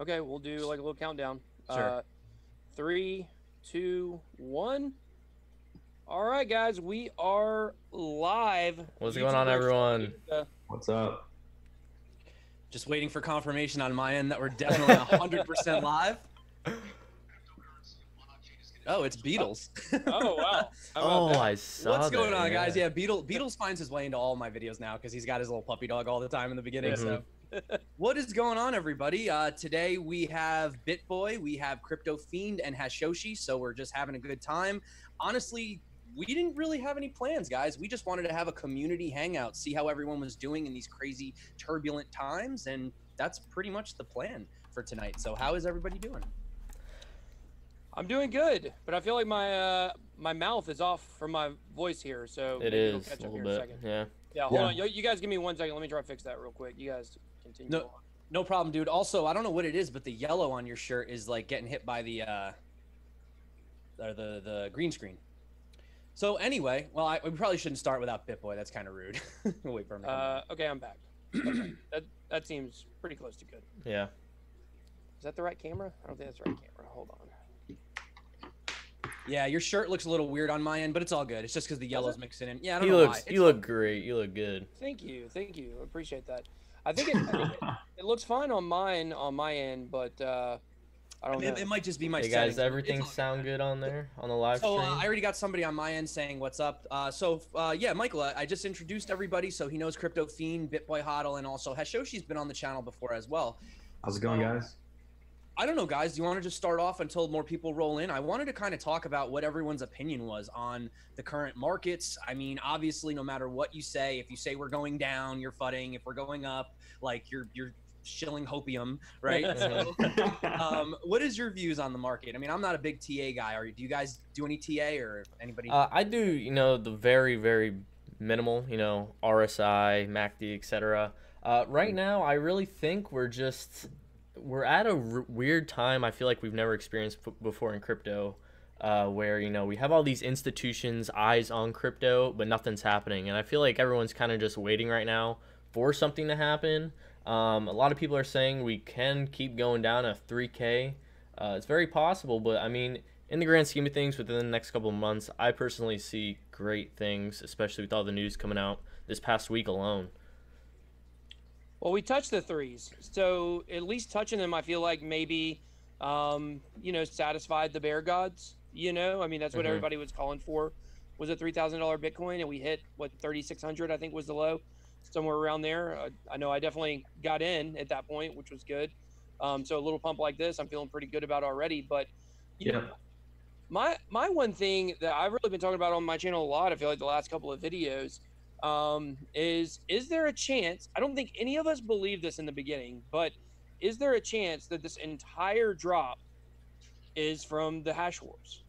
Okay, we'll do like a little countdown. Sure. 3, 2, 1. All right, guys, we are live. What's going on, YouTubers, everyone? What's up? Just waiting for confirmation on my end that we're definitely 100% live. Oh, it's Beatles. Oh wow! How about Oh, that? I saw What's that. going on, guys? Yeah, Beatles finds his way into all my videos now because he's got his little puppy dog all the time in the beginning. So, what is going on, everybody? Today we have BitBoy, we have Crypto Fiend, and Hashoshi. So we're just having a good time. Honestly, we didn't really have any plans, guys. We just wanted to have a community hangout, see how everyone was doing in these crazy, turbulent times, and that's pretty much the plan for tonight. So, how is everybody doing? I'm doing good, but I feel like my mouth is off from my voice here, so It maybe it'll is catch a up little here in a bit. second. Yeah. Yeah, hold on. You guys give me 1 second. Let me try to fix that real quick. You guys continue. No, no problem, dude. Also, I don't know what it is, but the yellow on your shirt is like getting hit by the green screen. So anyway, well, we probably shouldn't start without BitBoy. That's kind of rude. We'll wait for him to come back. Okay, I'm back. Okay. That seems pretty close to good. Yeah. Is that the right camera? I don't think that's the right camera. Hold on. Yeah, your shirt looks a little weird on my end, but it's all good. It's just because the yellow's mixing in. Yeah, I don't You know look. why. You look great. You look good. Thank you. I appreciate that. I think it looks fine on my end, but I don't know. It might just be my Hey settings. guys, everything sound good on there on the live So stream? I already got somebody on my end saying what's up. Yeah, Michael, I just introduced everybody, so he knows Crypto Fiend, BitBoy Hodl, and also Hashoshi's been on the channel before as well. How's it going, guys? I don't know, guys. Do you want to just start off until more people roll in? I wanted to kind of talk about what everyone's opinion was on the current markets. I mean, obviously, no matter what you say, if you say we're going down, you're fudding. If we're going up, like you're shilling hopium, right? So, what is your views on the market? I mean, I'm not a big TA guy. Do you guys do any TA or anybody? I do. You know, the very very minimal. You know, RSI, MACD, etc. Right now, I really think we're at a weird time. I feel like we've never experienced before in crypto, where we have all these institutions eyes on crypto, but nothing's happening, and I feel like everyone's kind of just waiting right now for something to happen. A lot of people are saying we can keep going down at 3K. It's very possible, but I mean, in the grand scheme of things, within the next couple of months, I personally see great things, especially with all the news coming out this past week alone. Well, we touched the threes, so at least touching them, I feel like maybe, satisfied the bear gods. I mean, that's what everybody was calling for, was a $3,000 Bitcoin, and we hit 3,600, I think was the low, somewhere around there. I know I definitely got in at that point, which was good. So a little pump like this, I'm feeling pretty good about already. But you know, my one thing that I've really been talking about on my channel a lot, I feel like the last couple of videos. Is there a chance, I don't think any of us believed this in the beginning, but is there a chance that this entire drop is from the hash wars?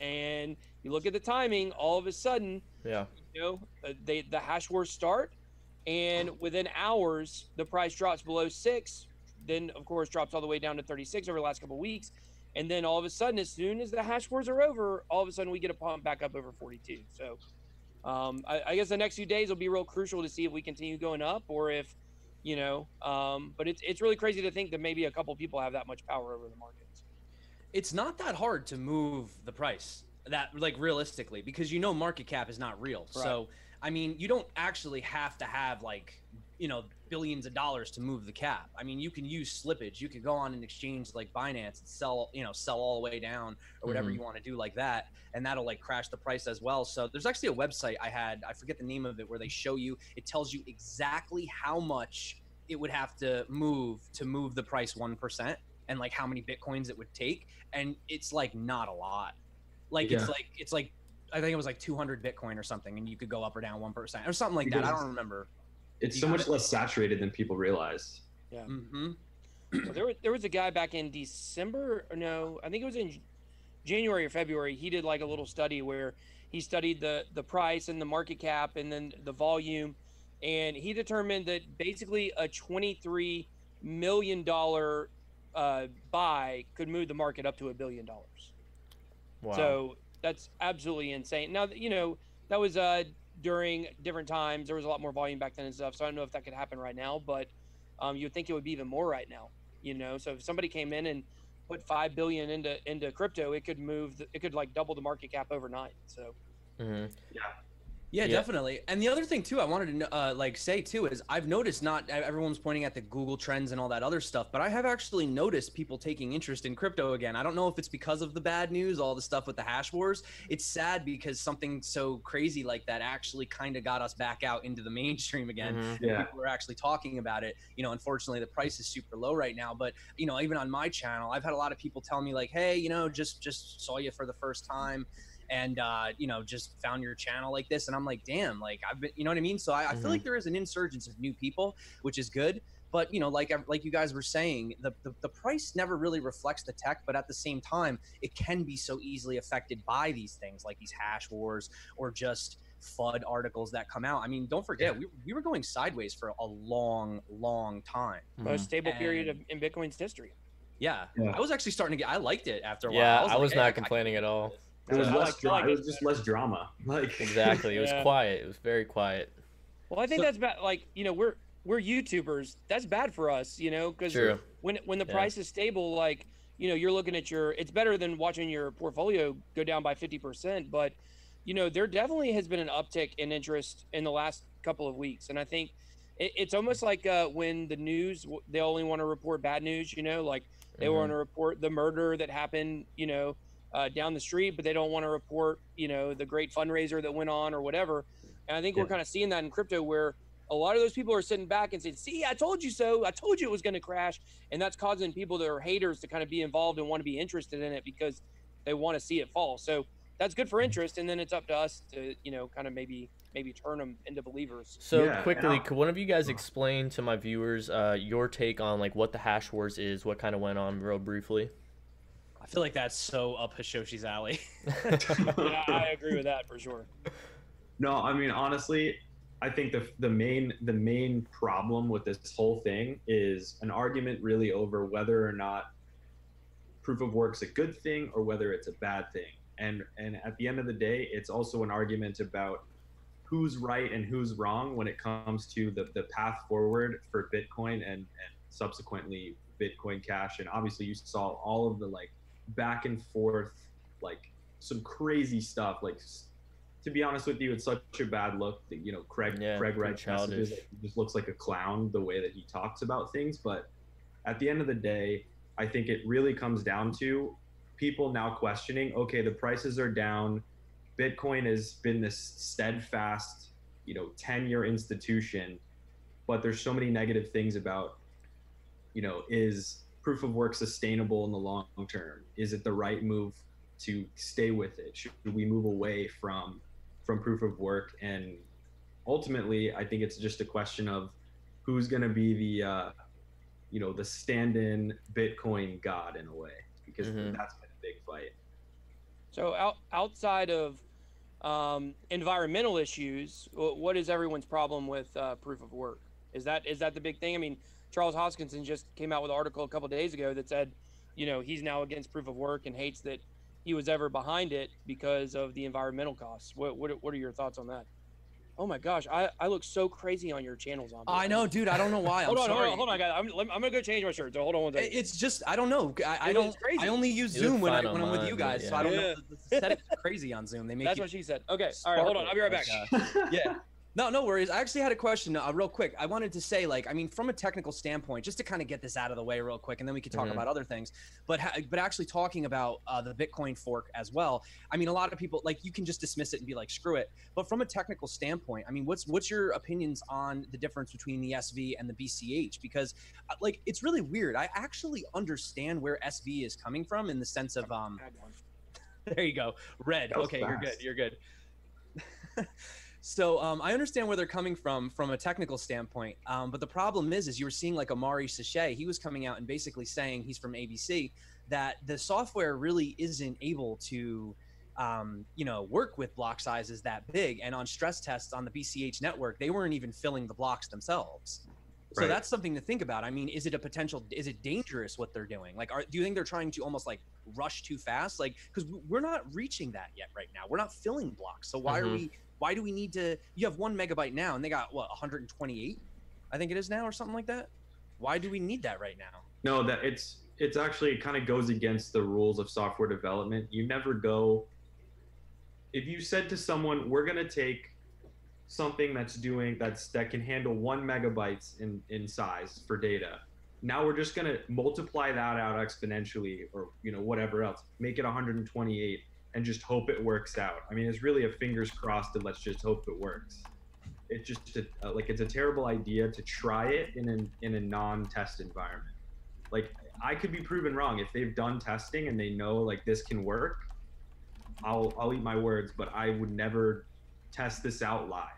And you look at the timing, all of a sudden, the hash wars start, and within hours, the price drops below 6, then of course drops all the way down to 36 over the last couple of weeks. And then all of a sudden, as soon as the hash wars are over, all of a sudden we get a pump back up over 42. So I guess the next few days will be real crucial to see if we continue going up or if, but it's really crazy to think that maybe a couple people have that much power over the markets. It's not that hard to move the price, that like realistically, because market cap is not real. Right. So, I mean, you don't actually have to have like, billions of dollars to move the cap. I mean, you can use slippage. You could go on an exchange like Binance and sell all the way down or whatever you want to do like that. And that'll like crash the price as well. So there's actually a website I forget the name of it, where they show you, it tells you exactly how much it would have to move the price 1% and like how many Bitcoins it would take. And it's like not a lot. Like, it's like, I think it was like 200 Bitcoin or something. And you could go up or down 1% or something like that. I don't remember. It's so much less saturated than people realize. Yeah. Well, there was a guy back in December, or no, I think it was in January or February. He did like a little study where he studied the price and the market cap and then the volume, and he determined that basically a $23 million buy could move the market up to $1 billion. Wow. So that's absolutely insane. Now, that was during different times. There was a lot more volume back then and stuff, so I don't know if that could happen right now, but you'd think it would be even more right now. you know. So if somebody came in and put 5 billion into crypto, it could it could like double the market cap overnight. So Yeah, definitely. And the other thing too, I wanted to like say too, is I've noticed not everyone's pointing at the Google trends and all that other stuff, but I have actually noticed people taking interest in crypto again. I don't know if it's because of the bad news, all the stuff with the hash wars. It's sad because something so crazy like that actually kind of got us back out into the mainstream again. Yeah. People are actually talking about it. You know, unfortunately the price is super low right now, but you know, even on my channel, I've had a lot of people tell me like, hey, you know, just saw you for the first time. And you know, just found your channel like this, and I'm like, damn, like I've been, you know what I mean? So I feel like there is an insurgence of new people, which is good. But you know, like you guys were saying, the price never really reflects the tech, but at the same time, it can be so easily affected by these things like these hash wars or just FUD articles that come out. I mean, don't forget, we were going sideways for a long time. Most stable period in Bitcoin's history. Yeah, I was actually starting to get. I liked it after a while. Yeah, I was not complaining at all. It was just less drama. Like Exactly. It was quiet. It was very quiet. Well, I think that's bad. Like, you know, we're YouTubers. That's bad for us, you know, because when the price is stable, like, you know, you're looking at it's better than watching your portfolio go down by 50%. But, you know, there definitely has been an uptick in interest in the last couple of weeks. And I think it's almost like when the news, they only want to report bad news, you know, like they want to report the murder that happened, you know, down the street, but they don't want to report, you know, the great fundraiser that went on or whatever. And I think we're kind of seeing that in crypto, where a lot of those people are sitting back and saying, see, I told you so. I told you it was going to crash. And that's causing people that are haters to kind of be involved and want to be interested in it because they want to see it fall. So that's good for interest. And then it's up to us to, you know, kind of maybe turn them into believers. So quickly, could one of you guys explain to my viewers your take on like what the hash wars is, what kind of went on real briefly? I feel like that's so up Hashoshi's alley. Yeah, I agree with that for sure. No, I mean, honestly, I think the main problem with this whole thing is an argument really over whether or not proof of work's a good thing or whether it's a bad thing. And at the end of the day, it's also an argument about who's right and who's wrong when it comes to the path forward for Bitcoin and subsequently Bitcoin Cash. And obviously you saw all of the like back and forth, like some crazy stuff. Like, to be honest with you, it's such a bad look that, you know, Craig writes messages, like, he just looks like a clown the way that he talks about things. But at the end of the day, I think it really comes down to people now questioning, okay, the prices are down, Bitcoin has been this steadfast, you know, 10-year institution, but there's so many negative things about, you know, is proof of work sustainable in the long term? Is it the right move to stay with it? Should we move away from proof of work? And ultimately, I think it's just a question of who's going to be the, you know, the stand-in Bitcoin god in a way, because that's been a big fight. So outside of environmental issues, what is everyone's problem with proof of work? Is that the big thing? I mean, Charles Hoskinson just came out with an article a couple of days ago that said, you know, he's now against proof of work and hates that he was ever behind it because of the environmental costs. What are your thoughts on that? Oh my gosh, I look so crazy on your channel, Zombie. I know, dude. I don't know why. Hold on, guys. I'm gonna go change my shirt. So hold on one second. It's just I don't know. I only use Zoom when I'm with you guys, so I don't know. The settings are crazy on Zoom. They make that's what she said. Okay, all right, hold on. I'll be right back. Yeah. No worries. I actually had a question real quick. I wanted to say, like, I mean, from a technical standpoint, just to kind of get this out of the way real quick, and then we could talk about other things. But actually talking about the Bitcoin fork as well. I mean, a lot of people, like, you can just dismiss it and be like, screw it. But from a technical standpoint, I mean, what's your opinions on the difference between the SV and the BCH? Because, like, it's really weird. I actually understand where SV is coming from in the sense of there you go, red. Okay, fast. You're good. So I understand where they're coming from a technical standpoint, but the problem is you were seeing like Amari Sachet, he was coming out and basically saying, he's from ABC, that the software really isn't able to, you know, work with block sizes that big. And on stress tests on the BCH network, they weren't even filling the blocks themselves. So that's something to think about. I mean, is it dangerous what they're doing? Like, do you think they're trying to almost like rush too fast? Like, because we're not reaching that yet right now. We're not filling blocks. So why do we need to, you have 1 megabyte now and they got what, 128, I think it is now, or something like that? Why do we need that right now? No, that it's actually, it kind of goes against the rules of software development. You never go, if you said to someone, we're going to take something that can handle 1 megabytes in size for data. Now we're just going to multiply that out exponentially, or whatever else, make it 128 and just hope it works out. I mean, it's really a fingers crossed and let's just hope it works. It's just it's a terrible idea to try it in a non-test environment. Like, I could be proven wrong. If they've done testing and they know like this can work, I'll eat my words, but I would never test this out live.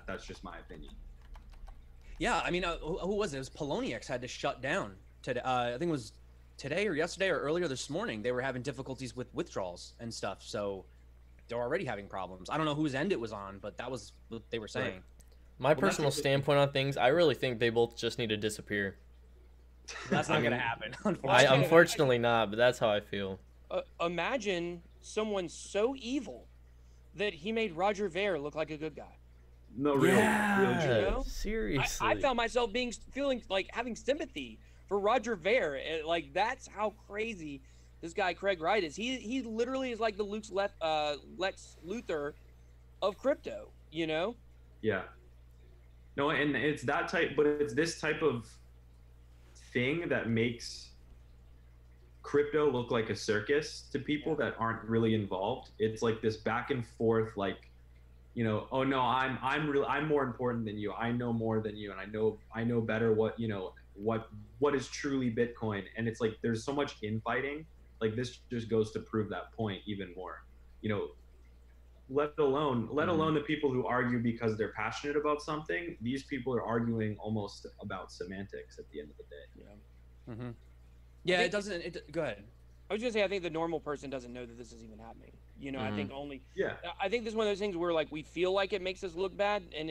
That's just my opinion. Yeah, I mean, who was it? It was Poloniex had to shut down today. I think it was today or yesterday or earlier this morning. They were having difficulties with withdrawals and stuff, so they're already having problems. I don't know whose end it was on, but that was what they were saying. Right. My personal standpoint on things, I really think they both just need to disappear. That's not gonna happen. Unfortunately not, but that's how I feel. Imagine someone so evil that he made Roger Ver look like a good guy. No, real. Seriously. I found myself feeling like having sympathy for Roger Ver. Like, that's how crazy this guy Craig Wright is. He literally is like the Lex Luthor of crypto. Yeah. No, and it's that type, but it's this type of thing that makes crypto look like a circus to people that aren't really involved. It's like this back and forth, like, oh no, I'm more important than you. I know more than you, and I know better what is truly Bitcoin. And it's like there's so much infighting. Like, this just goes to prove that point even more. Let alone the people who argue because they're passionate about something. These people are arguing almost about semantics at the end of the day. Yeah. Mm-hmm. Yeah, it doesn't. Go ahead. I was gonna say, I think the normal person doesn't know that this is even happening. I think only. Yeah. I think this is one of those things where like we feel like it makes us look bad, and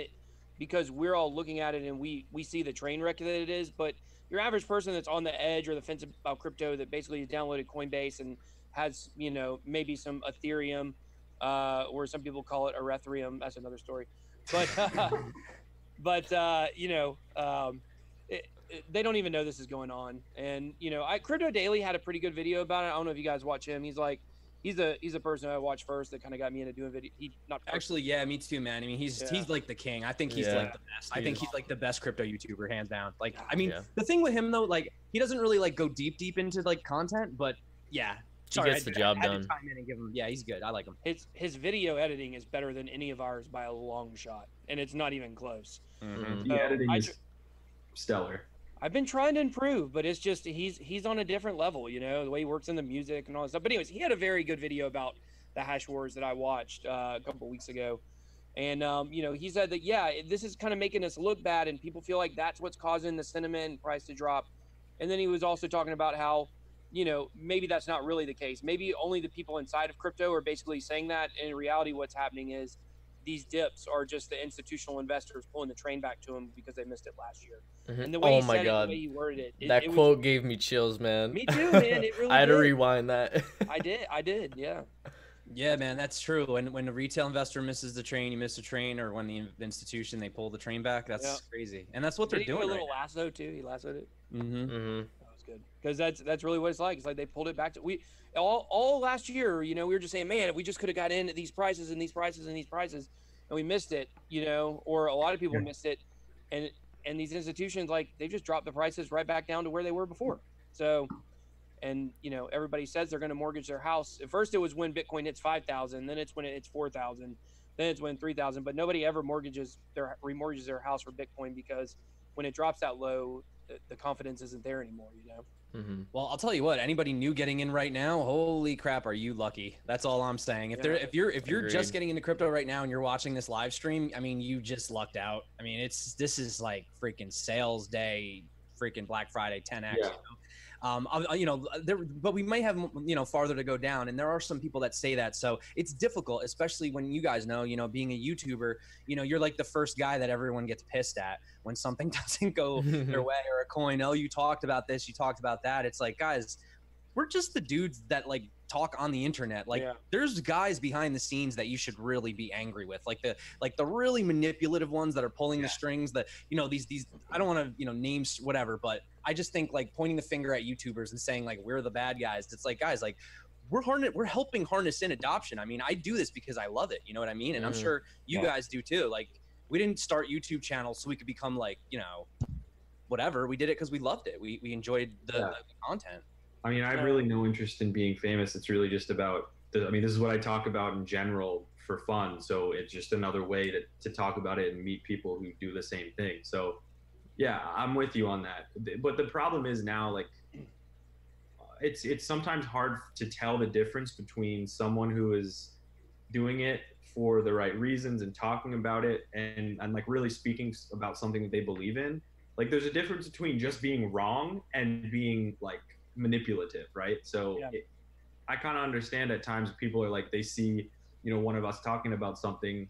because we're all looking at it and we see the train wreck that it is. But your average person that's on the edge or the fence about crypto, that basically has downloaded Coinbase and has maybe some Ethereum, or some people call it Ethereum. That's another story. But they don't even know this is going on. And Crypto Daily had a pretty good video about it. I don't know if you guys watch him. He's a person I watched first that kind of got me into doing video. Actually, yeah, me too, man. I mean, he's like the king. I think he's like the best. I think he's like the best crypto YouTuber, hands down. Like, I mean, the thing with him though, like, he doesn't really like go deep into like content, but yeah. He gets the job done. To chime in and give him, yeah, he's good. I like him. His video editing is better than any of ours by a long shot, and it's not even close. Mm-hmm. The editing is stellar. I've been trying to improve, but it's just he's on a different level, the way he works in the music and all that stuff. But anyways, he had a very good video about the hash wars that I watched a couple weeks ago, and he said that this is kind of making us look bad, and people feel like that's what's causing the sentiment and price to drop. And then he was also talking about how maybe that's not really the case. Maybe only the people inside of crypto are basically saying that. And in reality, what's happening is these dips are just the institutional investors pulling the train back to them because they missed it last year. Mm-hmm. And the way oh he my said God. it, the way he worded it, that quote gave me chills, man. Me too, man. It really I had to did. rewind that. I did. Yeah. Yeah, man, that's true. When the retail investor misses the train, you miss the train, or when the institution, they pull the train back. That's crazy. And that's what they're doing. A little lasso too. He lassoed it. Mm-hmm. Mm-hmm. Good, because that's really what it's like. It's like they pulled it back to all last year. We were just saying, man, if we just could have got in at these prices and these prices and these prices, and we missed it, or a lot of people missed it, and these institutions, like, they just dropped the prices right back down to where they were before. So, and everybody says they're going to mortgage their house. At first, it was when Bitcoin hits 5,000, then it's when it hits 4,000, then it's when 3,000. But nobody ever remortgages their house for Bitcoin, because when it drops that low, the confidence isn't there anymore, Mm-hmm. Well, I'll tell you what, anybody new getting in right now, holy crap, are you lucky? That's all I'm saying. If you're just getting into crypto right now and you're watching this live stream, I mean, you just lucked out. I mean, this is like freaking sales day, freaking Black Friday 10x. Yeah. But we might have farther to go down, and there are some people that say that, so it's difficult, especially when you guys know, being a YouTuber, you're like the first guy that everyone gets pissed at when something doesn't go their way, or a coin. Oh, you talked about this, you talked about that. It's like, guys, we're just the dudes that like talk on the internet. Like, there's guys behind the scenes that you should really be angry with, like the really manipulative ones that are pulling the strings, that these I don't want to names, whatever, but I just think like pointing the finger at YouTubers and saying like we're the bad guys. It's like, guys, like we're helping harness in adoption. I mean, I do this because I love it. You know what I mean? And I'm sure you guys do too. Like we didn't start YouTube channels so we could become like, you know, whatever. We did it because we loved it. We enjoyed the content. I mean, I have really no interest in being famous. It's really just about I mean, this is what I talk about in general for fun. So it's just another way to talk about it and meet people who do the same thing. So yeah, I'm with you on that. But the problem is now, like, it's sometimes hard to tell the difference between someone who is doing it for the right reasons and talking about it and like really speaking about something that they believe in. Like there's a difference between just being wrong and being like manipulative, right? So I kind of understand at times people are like, they see, you know, one of us talking about something,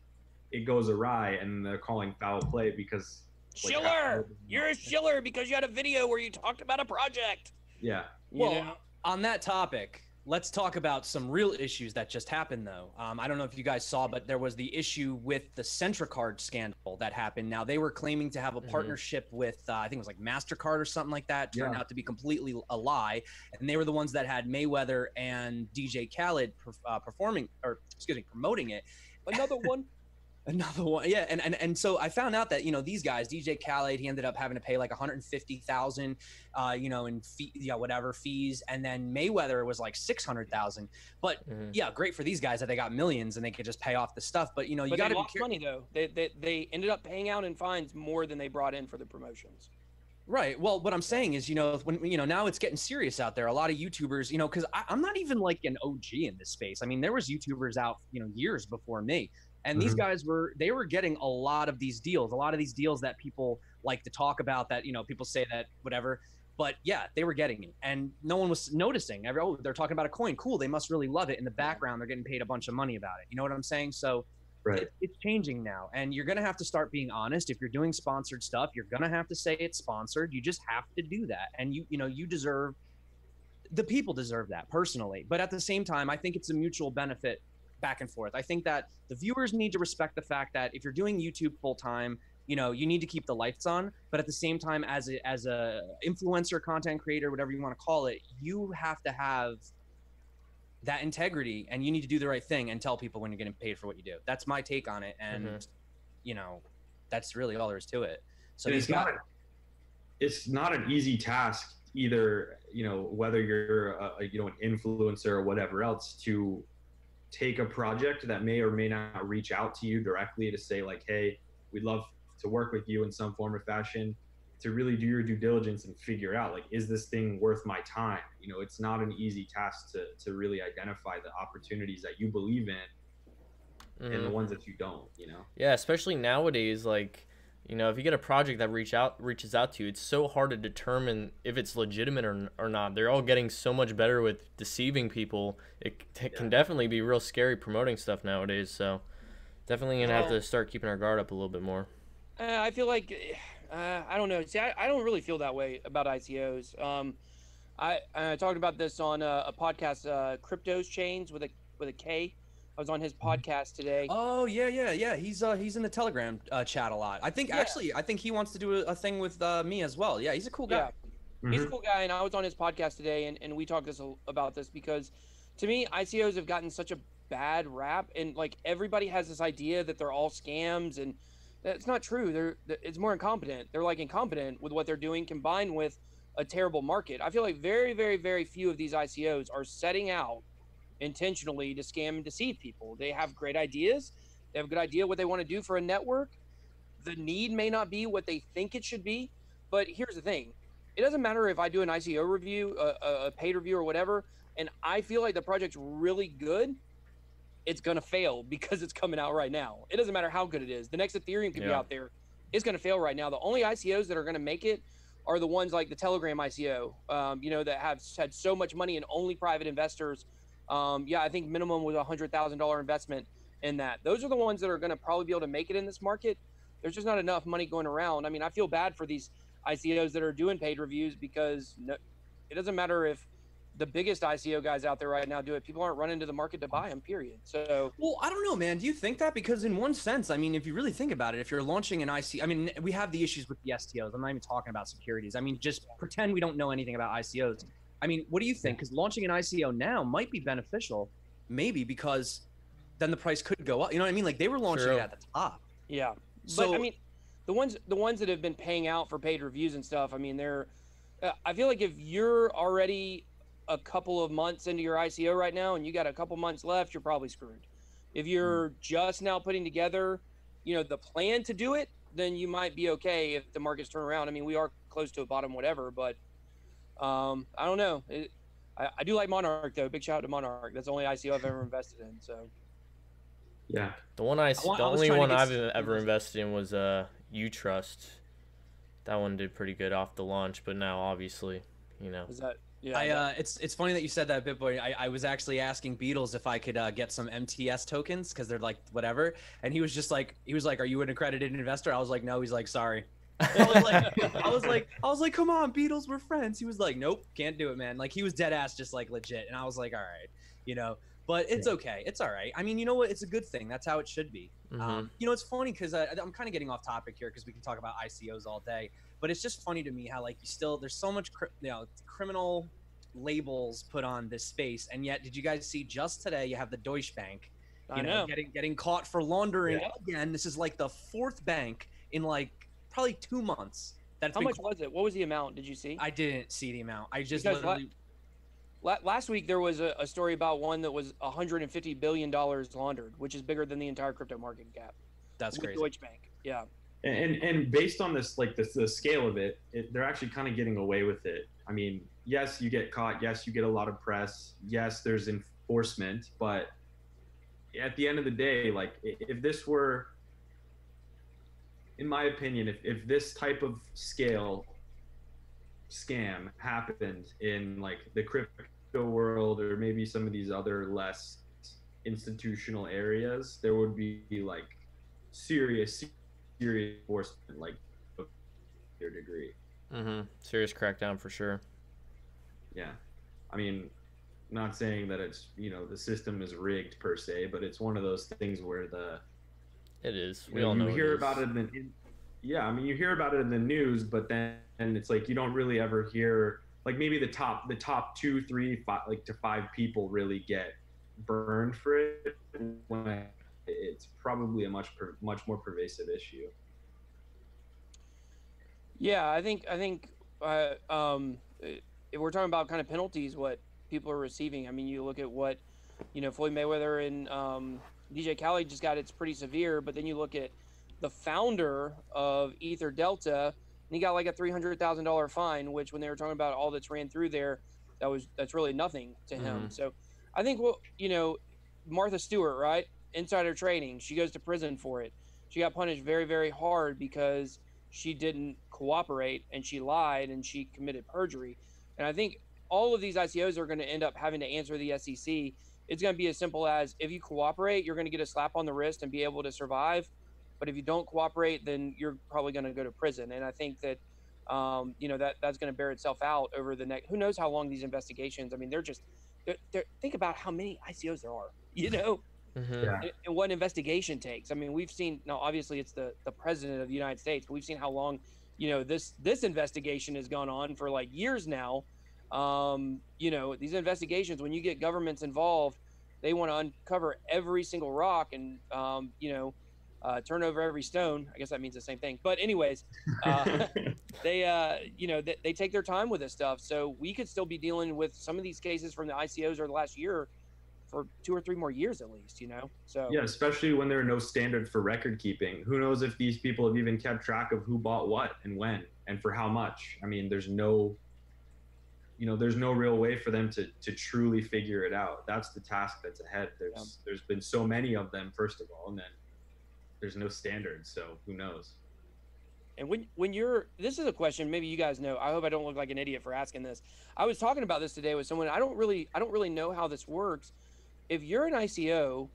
it goes awry and they're calling foul play because Schiller, you're a Schiller because you had a video where you talked about a project. Yeah. Well, on that topic, let's talk about some real issues that just happened, though. I don't know if you guys saw, but there was the issue with the CentraCard scandal that happened. Now, they were claiming to have a partnership with, I think it was like MasterCard or something like that. Turned out to be completely a lie. And they were the ones that had Mayweather and DJ Khaled promoting it. Another one. Another one, yeah, and so I found out that, you know, these guys, DJ Khaled, he ended up having to pay like 150,000, you know, in fees, and then Mayweather was like 600,000. But yeah, great for these guys that they got millions and they could just pay off the stuff. But you know, you got to lost money though. They ended up paying out in fines more than they brought in for the promotions. Right. Well, what I'm saying is, you know, when, you know, now it's getting serious out there. A lot of YouTubers, you know, because I'm not even like an OG in this space. I mean, there was YouTubers out, you know, years before me. And these guys were getting a lot of these deals that people like to talk about, that, you know, people say that whatever, but yeah, they were getting it and no one was noticing. They're talking about a coin. Cool. They must really love it. In the background, they're getting paid a bunch of money about it. You know what I'm saying? So it's changing now, and you're going to have to start being honest. If you're doing sponsored stuff, you're going to have to say it's sponsored. You just have to do that. And the people deserve that personally. But at the same time, I think it's a mutual benefit back and forth. I think that the viewers need to respect the fact that if you're doing YouTube full time, you know, you need to keep the lights on, but at the same time, as a influencer, content creator, whatever you want to call it, you have to have that integrity, and you need to do the right thing and tell people when you're getting paid for what you do. That's my take on it, and you know, that's really all there is to it. So it's not an easy task either, you know, whether you're an influencer or whatever else, to take a project that may or may not reach out to you directly to say like, hey, we'd love to work with you in some form or fashion, to really do your due diligence and figure out like, is this thing worth my time? You know, it's not an easy task to really identify the opportunities that you believe in and the ones that you don't, you know? Yeah, especially nowadays, like, you know, if you get a project that reaches out to you, it's so hard to determine if it's legitimate or not. They're all getting so much better with deceiving people. It can definitely be real scary promoting stuff nowadays. So definitely going to have to start keeping our guard up a little bit more. I feel like, I don't know. See, I don't really feel that way about ICOs. I talked about this on a podcast, Cryptos Chains with a K. I was on his podcast today. Oh yeah. He's in the Telegram chat a lot. I think actually, I think he wants to do a thing with me as well. Yeah, he's a cool guy. Yeah. He's a cool guy, and I was on his podcast today, and we talked about this because, to me, ICOs have gotten such a bad rap, and like everybody has this idea that they're all scams, and that's not true. It's more incompetent. They're like incompetent with what they're doing, combined with a terrible market. I feel like very, very, very few of these ICOs are setting out intentionally to scam and deceive people. They have great ideas. They have a good idea what they want to do for a network. The need may not be what they think it should be, but here's the thing. It doesn't matter if I do an ICO review, a paid review or whatever, and I feel like the project's really good, it's going to fail because it's coming out right now. It doesn't matter how good it is. The next Ethereum could be out there. It's going to fail right now. The only ICOs that are going to make it are the ones like the Telegram ICO, you know, that have had so much money and only private investors. I think minimum was $100,000 investment in that. Those are the ones that are going to probably be able to make it in this market. There's just not enough money going around. I mean, I feel bad for these ICOs that are doing paid reviews because it doesn't matter if the biggest ICO guys out there right now do it. People aren't running to the market to buy them, period. So, well, I don't know, man. Do you think that? Because in one sense, I mean, if you really think about it, if you're launching an ICO, I mean, we have the issues with the STOs. I'm not even talking about securities. I mean, just pretend we don't know anything about ICOs. I mean, what do you think? Because launching an ICO now might be beneficial, maybe because then the price could go up. You know what I mean? Like they were launching it at the top. yeah. So But I mean, the ones that have been paying out for paid reviews and stuff, I mean, they're I feel like if you're already a couple of months into your ICO right now and you got a couple months left, you're probably screwed. If you're just now putting together, the plan to do it, then you might be okay if the markets turn around. I mean, we are close to a bottom, whatever, but I don't know. I do like Monarch though. Big shout out to Monarch. That's the only ICO I've ever invested in. So yeah, the only one I've ever invested in was Utrust. That one did pretty good off the launch, but now obviously, is that yeah? It's funny that you said that, BitBoy. I was actually asking Beatles if I could get some MTS tokens because they're like whatever, and he was like, "Are you an accredited investor?" I was like, "No." He's like, "Sorry." I was like, "Come on, Beatles, we're friends." He was like, "Nope, can't do it, man." Like he was dead ass, just like legit, and I was like, "All right, But it's okay. It's all right. I mean, you know what? It's a good thing. That's how it should be. It's funny because I'm kind of getting off topic here because we can talk about ICOs all day. But it's just funny to me how like there's so much criminal labels put on this space, and yet did you guys see just today you have the Deutsche Bank, getting caught for laundering again? This is like the fourth bank in like probably 2 months. How much was it? What was the amount? Did you see? I didn't see the amount. I just last week there was a story about one that was $150 billion laundered, which is bigger than the entire crypto market cap. That's crazy. Deutsche Bank, yeah. And based on this, like the scale of it, they're actually kind of getting away with it. I mean, yes, you get caught. Yes, you get a lot of press. Yes, there's enforcement. But at the end of the day, like if this were, in my opinion, if this type of scale scam happened in like the crypto world or maybe some of these other less institutional areas, there would be like serious enforcement, like to their degree. Serious crackdown for sure. Yeah, I mean, not saying that it's the system is rigged per se, but it's one of those things where it is. We all know you hear about it I mean, you hear about it in the news, but then it's like you don't really ever hear like maybe the top 2, 3, 5, like to 5 people really get burned for it when it's probably a much more pervasive issue. Yeah, I think if we're talking about kind of penalties, what people are receiving, I mean, you look at what Floyd Mayweather and DJ Khaled just got. It's pretty severe, but then you look at the founder of Ether Delta, and he got like a $300,000 fine, which when they were talking about all that's ran through there, that's really nothing to him. So I think Martha Stewart, right? Insider trading. She goes to prison for it. She got punished very, very hard because she didn't cooperate and she lied and she committed perjury. And I think all of these ICOs are going to end up having to answer the SEC. It's going to be as simple as if you cooperate, you're going to get a slap on the wrist and be able to survive. But if you don't cooperate, then you're probably going to go to prison. And I think that, that's going to bear itself out over the next, who knows how long these investigations. I mean, think about how many ICOs there are, and what investigation takes. I mean, we've seen, now obviously it's the president of the United States, but we've seen how long, this investigation has gone on for like years now. These investigations, when you get governments involved, they want to uncover every single rock and, turn over every stone. I guess that means the same thing. But anyways, they take their time with this stuff. So we could still be dealing with some of these cases from the ICOs or the last year for 2 or 3 more years at least, So yeah, especially when there are no standards for record keeping. Who knows if these people have even kept track of who bought what and when and for how much. I mean, there's no real way for them to truly figure it out. That's the task that's ahead. There's been so many of them, first of all, and then there's no standards, so who knows. And this is a question maybe you guys know. I hope I don't look like an idiot for asking this. I was talking about this today with someone. I don't really know how this works. If you're an ICO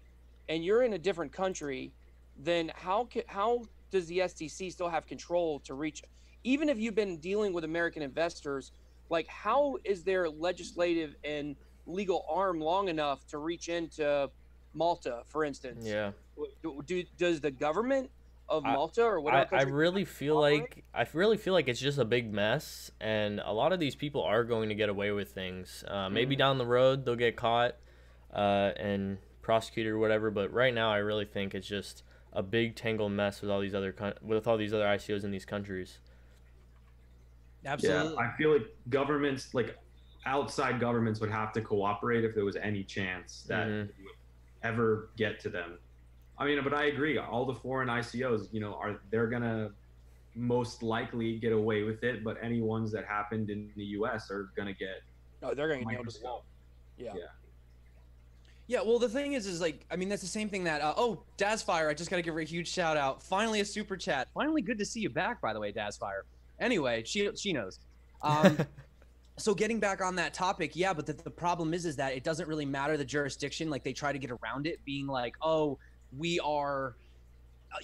and you're in a different country, then how does the SEC still have control to reach, even if you've been dealing with American investors, like, how is their legislative and legal arm long enough to reach into Malta, for instance? Yeah. Does the government of I, Malta or whatever I country really feel operate? like it's just a big mess, and a lot of these people are going to get away with things. Maybe down the road they'll get caught and prosecuted or whatever. But right now, I really think it's just a big tangled mess with all these other ICOs in these countries. Absolutely. Yeah, I feel like governments, like outside governments, would have to cooperate if there was any chance that it would ever get to them. I mean, but I agree. All the foreign ICOs, they're gonna most likely get away with it, but any ones that happened in the U.S. are gonna get. No, they're gonna get nailed to the wall. Yeah. Yeah, well, the thing is like, I mean, that's the same thing that, Dazfire, I just got to give her a huge shout out. Finally, a super chat. Finally, good to see you back, by the way, Dazfire. Anyway, she knows. So getting back on that topic, yeah, but the problem is that it doesn't really matter the jurisdiction. Like, they try to get around it, being like, oh, we are,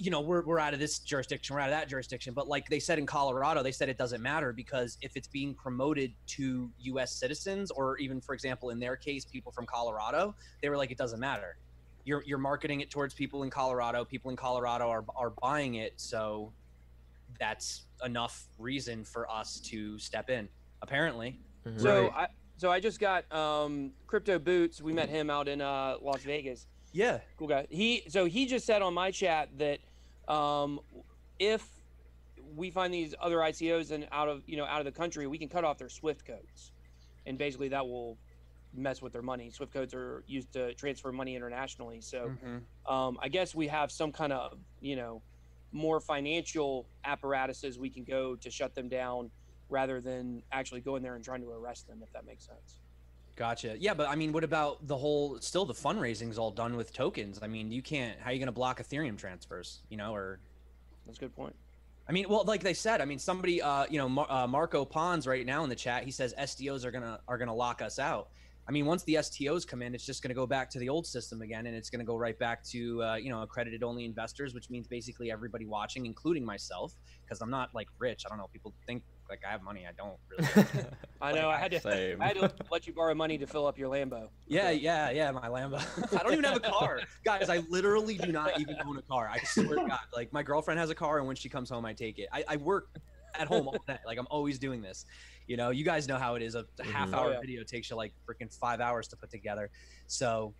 we're out of this jurisdiction, we're out of that jurisdiction. But like they said in Colorado, they said it doesn't matter because if it's being promoted to U.S. citizens, or even, for example, in their case, people from Colorado, they were like, it doesn't matter. You're marketing it towards people in Colorado. People in Colorado are buying it, so that's enough reason for us to step in, apparently. So I just got Crypto Boots. We met him out in Las Vegas. Yeah, cool guy. He just said on my chat that if we find these other ICOs and out of the country, we can cut off their SWIFT codes, and basically that will mess with their money. SWIFT codes are used to transfer money internationally. So I guess we have some kind of more financial apparatuses we can go to shut them down, rather than actually going there and trying to arrest them, if that makes sense. Gotcha. Yeah, but I mean, what about the fundraising's all done with tokens? I mean, how are you going to block Ethereum transfers, or? That's a good point. I mean, well, like they said, I mean, somebody, Marco Pons right now in the chat, he says STOs are going to lock us out. I mean, once the STOs come in, it's just going to go back to the old system again, and it's going to go right back to, accredited only investors, which means basically everybody watching, including myself, because I'm not like rich. I don't know. People think like I have money. I don't really. I know. I had to let you borrow money to fill up your Lambo. Yeah, my Lambo. I don't even have a car, guys. I literally do not even own a car. I swear to God. Like, my girlfriend has a car, and when she comes home, I take it. I work at home all day. Like, I'm always doing this. You guys know how it is. A half-hour video takes you like freaking 5 hours to put together. So,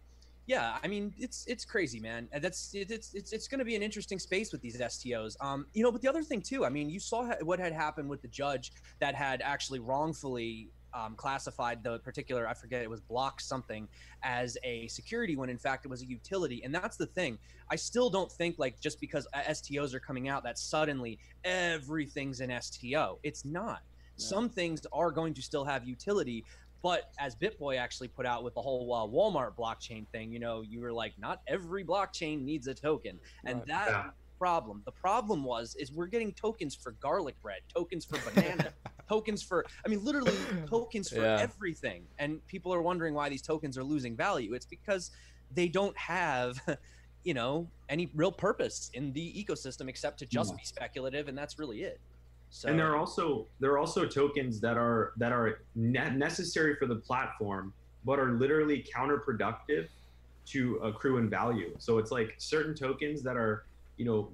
yeah, I mean, it's crazy, man. And it's going to be an interesting space with these STOs. But the other thing too, I mean, you saw what had happened with the judge that had actually wrongfully classified the particular, I forget, it was block something, as a security when in fact it was a utility. And that's the thing. I still don't think like just because STOs are coming out that suddenly everything's an STO. It's not. No. Some things are going to still have utility. But as BitBoy actually put out with the whole Walmart blockchain thing, you were like, not every blockchain needs a token. And the problem is we're getting tokens for garlic bread, tokens for banana, tokens for, literally tokens for everything. And people are wondering why these tokens are losing value. It's because they don't have, any real purpose in the ecosystem except to just be speculative. And that's really it. So. And there are also tokens that are necessary for the platform, but are literally counterproductive to accrue in value. So it's like certain tokens that are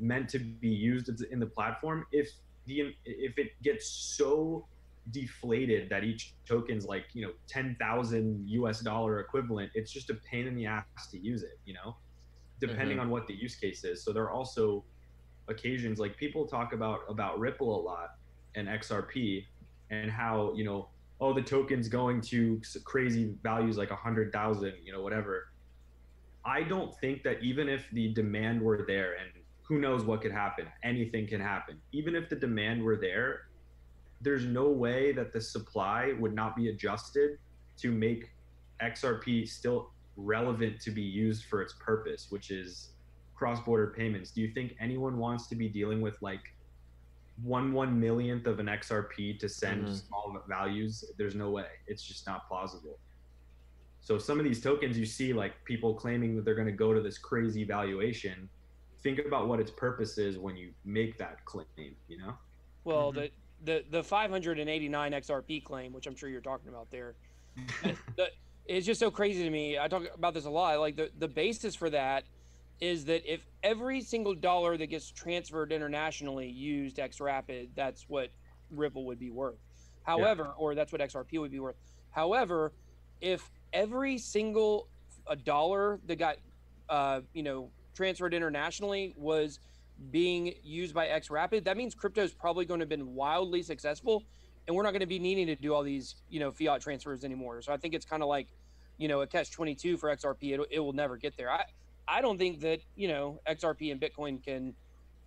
meant to be used in the platform. If it gets so deflated that each token's like $10,000 equivalent, it's just a pain in the ass to use it. Depending on what the use case is. So there are also occasions, like people talk about Ripple a lot and XRP and how the token's going to crazy values like 100,000, whatever. I don't think that even if the demand were there, and who knows what could happen, anything can happen, even if the demand were there, there's no way that the supply would not be adjusted to make XRP still relevant to be used for its purpose, which is cross-border payments. Do you think anyone wants to be dealing with like 1/1,000,000th of an XRP to send small values? There's no way. It's just not plausible. So some of these tokens you see like people claiming that they're going to go to this crazy valuation. Think about what its purpose is when you make that claim, Well, the 589 XRP claim, which I'm sure you're talking about there, it's just so crazy to me. I talk about this a lot. Like the basis for that is that if every single dollar that gets transferred internationally used XRapid, that's what Ripple would be worth. However, or that's what XRP would be worth. However, if every single a dollar that got transferred internationally was being used by XRapid, that means crypto is probably going to have been wildly successful, and we're not going to be needing to do all these fiat transfers anymore. So I think it's kind of like a catch-22 for XRP. It will never get there. I don't think that XRP and Bitcoin can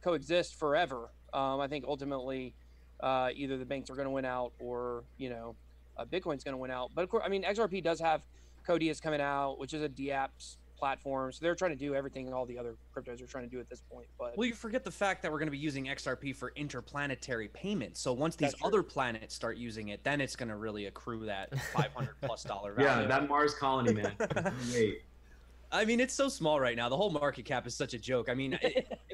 coexist forever. I think ultimately either the banks are going to win out or Bitcoin's going to win out. But of course, I mean, XRP does have Codius coming out, which is a DApps platform. So they're trying to do everything all the other cryptos are trying to do at this point. But well, you forget the fact that we're going to be using XRP for interplanetary payments. So once these other planets start using it, then it's going to really accrue that $500+ value. Yeah, that Mars colony, man. Wait. I mean, it's so small right now. The whole market cap is such a joke. I mean,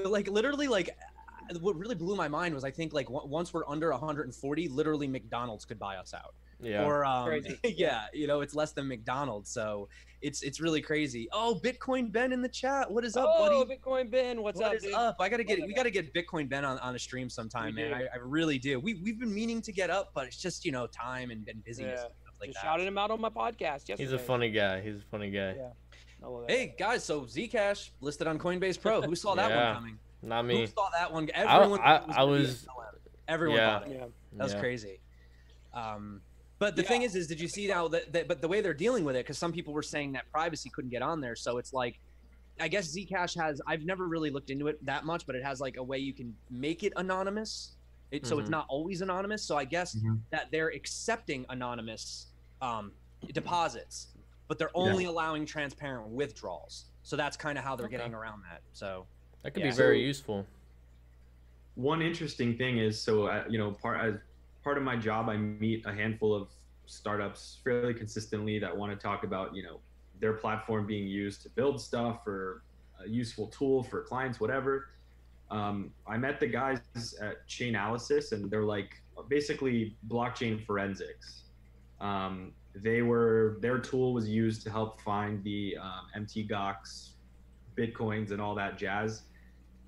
literally, what really blew my mind was I think once we're under 140, literally McDonald's could buy us out. Yeah. Or yeah, it's less than McDonald's, so it's really crazy. Oh, Bitcoin Ben in the chat. What is up, buddy? Oh, Bitcoin Ben, what's up? What is up? We gotta get Bitcoin Ben on a stream sometime, man. I really do. We've been meaning to get up, but it's just time and busyness and stuff like that. Shouted him out on my podcast yesterday. He's a funny guy. Yeah. Hey guys, so Zcash listed on Coinbase Pro. Who saw that one coming? Not me. Who saw that one? Everyone. Everyone yeah. thought it. Yeah. That was crazy. But the thing is did you see now but the way they're dealing with it, because some people were saying that privacy couldn't get on there, so it's like, I guess Zcash has, I've never really looked into it that much, but it has like a way you can make it anonymous. So it's not always anonymous. So I guess that they're accepting anonymous deposits, but they're only allowing transparent withdrawals. So that's kind of how they're getting around that. So that could be very useful. One interesting thing is, part of my job, I meet a handful of startups fairly consistently that want to talk about, their platform being used to build stuff or a useful tool for clients, whatever. I met the guys at Chainalysis, and they're like basically blockchain forensics. Their tool was used to help find the MTGOX, Bitcoins, and all that jazz.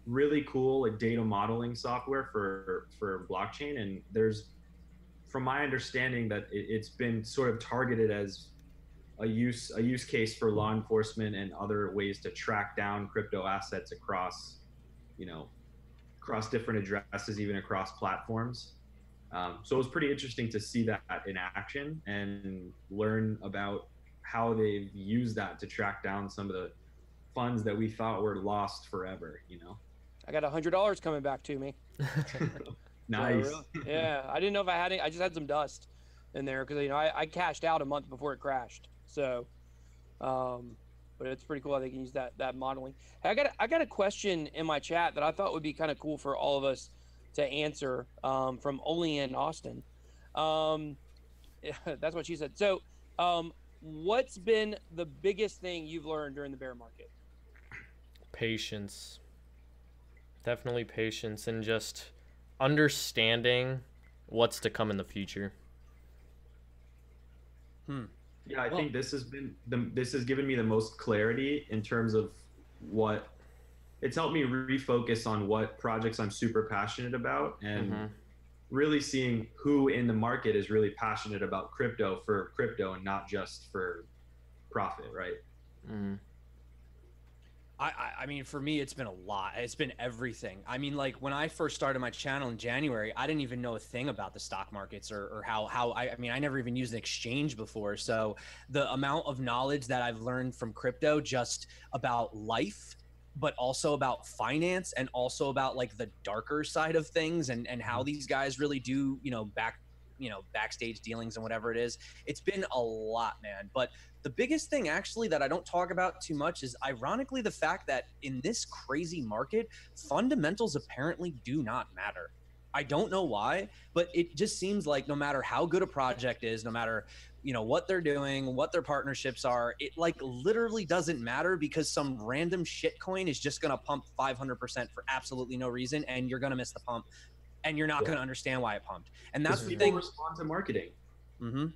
Really cool, like data modeling software for blockchain. And there's, from my understanding, that it's been sort of targeted as a use case for law enforcement and other ways to track down crypto assets across different addresses, even across platforms. So it was pretty interesting to see that in action and learn about how they've used that to track down some of the funds that we thought were lost forever. I got $100 coming back to me. Nice. So, yeah, I didn't know if I had any. I just had some dust in there because I cashed out a month before it crashed. So, but it's pretty cool how they can use that modeling. Hey, I got a question in my chat that I thought would be kind of cool for all of us to answer from Oli in Austin. That's what she said. So, what's been the biggest thing you've learned during the bear market? Patience. Definitely patience, and just understanding what's to come in the future. Yeah, I think this has given me the most clarity in terms of what it's helped me refocus on what projects I'm super passionate about, and really seeing who in the market is really passionate about crypto for crypto and not just for profit, right? I mean, for me, it's been a lot. It's been everything. I mean, like when I first started my channel in January, I didn't even know a thing about the stock markets or how I mean, I never even used an exchange before. So the amount of knowledge that I've learned from crypto, just about life, but also about finance, and also about like the darker side of things and how these guys really do, backstage dealings and whatever it is. It's been a lot, man. But the biggest thing actually that I don't talk about too much is ironically the fact that in this crazy market, fundamentals apparently do not matter. I don't know why, but it just seems like no matter how good a project is, no matter what they're doing, what their partnerships are, it like literally doesn't matter, because some random shit coin is just going to pump 500% for absolutely no reason, and you're going to miss the pump and you're not going to understand why it pumped. And that's the people thing. respond to marketing. Mm-hmm.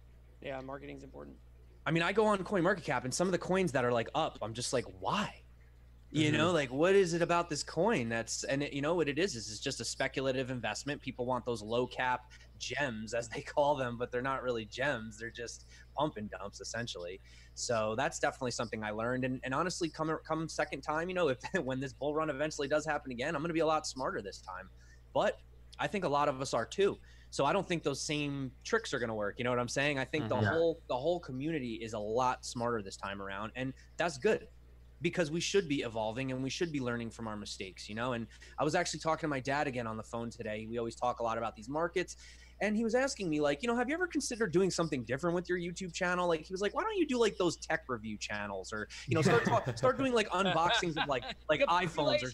Yeah, marketing's important. I mean, I go on CoinMarketCap, and some of the coins that are like up, I'm just like, why? You know, like, what is it about this coin you know what it is it's just a speculative investment. People want those low cap gems, as they call them, but they're not really gems. They're just pump and dumps, essentially. So that's definitely something I learned. And honestly, come second time, you know, if when this bull run eventually does happen again, I'm going to be a lot smarter this time. But I think a lot of us are too. So I don't think those same tricks are going to work. You know what I'm saying? I think the whole community is a lot smarter this time around, and that's good, because we should be evolving and we should be learning from our mistakes, you know? And I was actually talking to my dad again on the phone today. We always talk a lot about these markets. And he was asking me, like, you know, have you ever considered doing something different with your YouTube channel? Like, he was like, why don't you do like those tech review channels, or, you know, start doing like unboxings of like iPhones or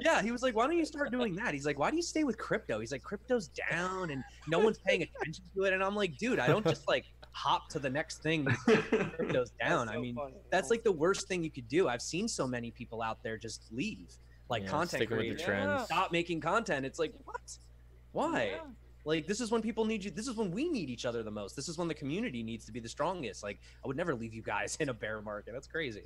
yeah. He was like, why don't you start doing that? He's like, why do you stay with crypto? He's like, crypto's down and no one's paying attention to it. And I'm like, dude, I don't just like hop to the next thing because crypto's down. I mean, that's like the worst thing you could do. I've seen so many people out there just leave, like content creators, stop making content. It's like, what? Why? Yeah. Like, this is when people need you. This is when we need each other the most. This is when the community needs to be the strongest. Like, I would never leave you guys in a bear market. That's crazy.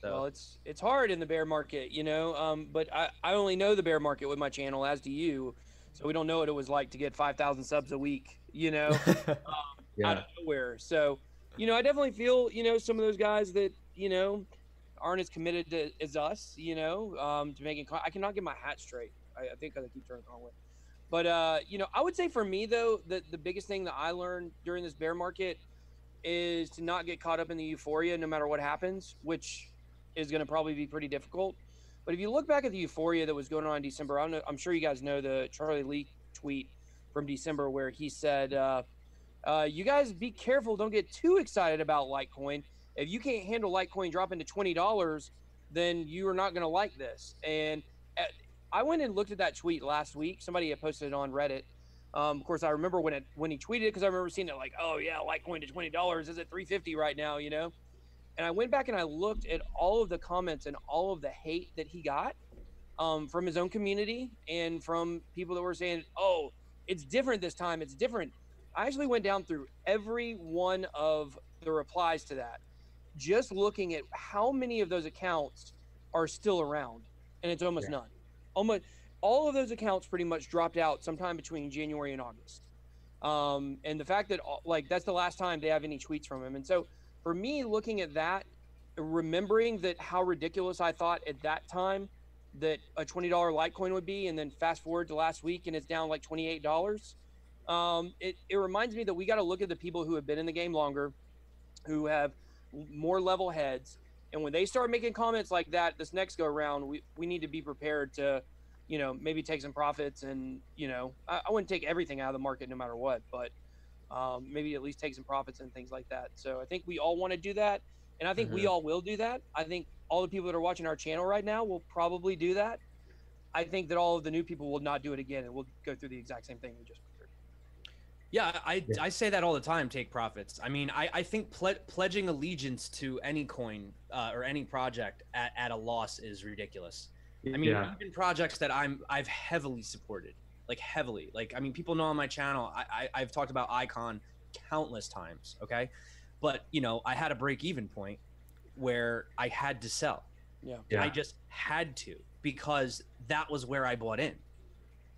So. Well, it's hard in the bear market, you know. But I only know the bear market with my channel, as do you. So we don't know what it was like to get 5,000 subs a week, you know, out of nowhere. So, you know, I definitely feel, you know, some of those guys that, you know, aren't as committed as us, you know, to making. I cannot get my hat straight. I think I keep turning on with. But, you know, I would say for me, though, the biggest thing that I learned during this bear market is to not get caught up in the euphoria no matter what happens, which is going to probably be pretty difficult. But if you look back at the euphoria that was going on in December, I'm sure you guys know the Charlie Lee tweet from December where he said, you guys be careful. Don't get too excited about Litecoin. If you can't handle Litecoin dropping to $20, then you are not going to like this. And I went and looked at that tweet last week. Somebody had posted it on Reddit. Of course, I remember when he tweeted it, because I remember seeing it like, oh yeah, Litecoin to $20 is at $3.50 right now, you know. And I went back and I looked at all of the comments and all of the hate that he got from his own community and from people that were saying, oh, it's different this time. It's different. I actually went down through every one of the replies to that, just looking at how many of those accounts are still around, and it's almost none. Almost all of those accounts pretty much dropped out sometime between January and August. And the fact that like that's the last time they have any tweets from him. And so for me, looking at that, remembering that how ridiculous I thought at that time that a $20 Litecoin would be, and then fast forward to last week and it's down like $28. It reminds me that we got to look at the people who have been in the game longer, who have more level heads. And when they start making comments like that, this next go around, we need to be prepared to, you know, maybe take some profits. And, you know, I wouldn't take everything out of the market no matter what, but maybe at least take some profits and things like that. So I think we all want to do that. And I think we all will do that. I think all the people that are watching our channel right now will probably do that. I think that all of the new people will not do it again, and we'll go through the exact same thing we just went through. Yeah, I say that all the time, take profits. I mean, I think pledging allegiance to any coin or any project at a loss is ridiculous. I mean, even projects that I've heavily supported, like heavily. Like, I mean, people know on my channel, I've talked about Icon countless times, okay? But, you know, I had a break-even point where I had to sell. Yeah. I just had to, because that was where I bought in.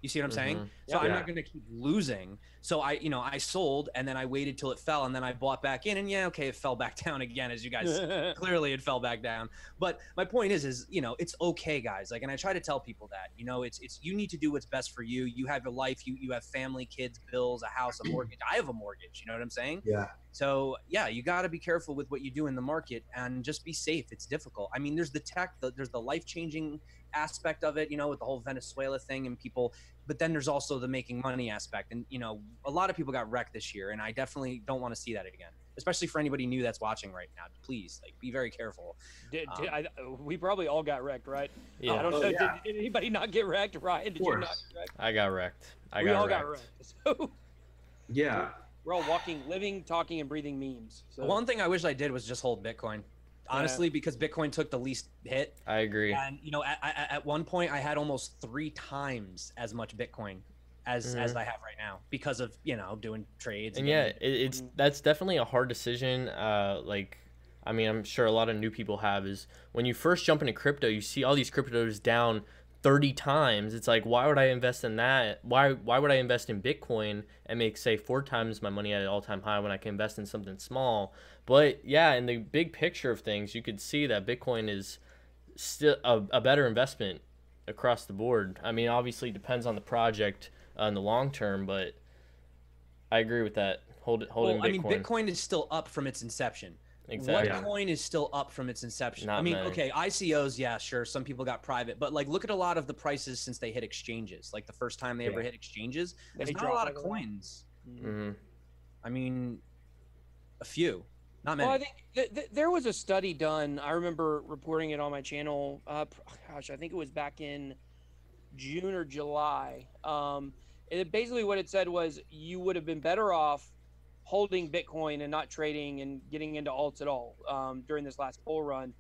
You see what I'm saying? So I'm not going to keep losing. So I sold, and then I waited till it fell, and then I bought back in, and it fell back down again, as you guys clearly it fell back down. But my point is, you know, it's okay, guys. Like, and I try to tell people that, you know, it's you need to do what's best for you. You have a life, you have family, kids, bills, a house, a mortgage. I have a mortgage. You know what I'm saying? Yeah. So yeah, you got to be careful with what you do in the market, and just be safe. It's difficult. I mean, there's the tech, there's the life-changing aspect of it, you know, with the whole Venezuela thing and people, but then there's also the making money aspect. And, you know, a lot of people got wrecked this year, and I definitely don't want to see that again, especially for anybody new that's watching right now. Please, like, be very careful. We probably all got wrecked, right? Yeah. I don't know. Did anybody not get wrecked? Ryan, did you not get wrecked? I got wrecked. We all got wrecked. So yeah. We're all walking, living, talking, and breathing memes. So. One thing I wish I did was just hold Bitcoin. Honestly, because Bitcoin took the least hit. I agree. And, you know, at one point I had almost 3 times as much Bitcoin as I have right now because of doing trades. And yeah, that's definitely a hard decision. Like, I mean, I'm sure a lot of new people have is when you first jump into crypto, you see all these cryptos down 30 times. It's like, why would I invest in that? Why would I invest in Bitcoin and make, say, 4 times my money at an all-time high when I can invest in something small? But yeah, in the big picture of things, you could see that Bitcoin is still a better investment across the board. I mean, obviously it depends on the project in the long term, but I agree with that. Holding Bitcoin. I mean, Bitcoin is still up from its inception. Exactly. What coin is still up from its inception? Not I mean, many. okay, ICOs, yeah, sure. Some people got private, but like, look at a lot of the prices since they hit exchanges. Like the first time they ever hit exchanges, there's not a lot of coins. Mm-hmm. I mean, a few, not many. Well, I think there was a study done. I remember reporting it on my channel. Gosh, I think it was back in June or July. Basically what it said was you would have been better off holding Bitcoin and not trading and getting into alts at all during this last bull run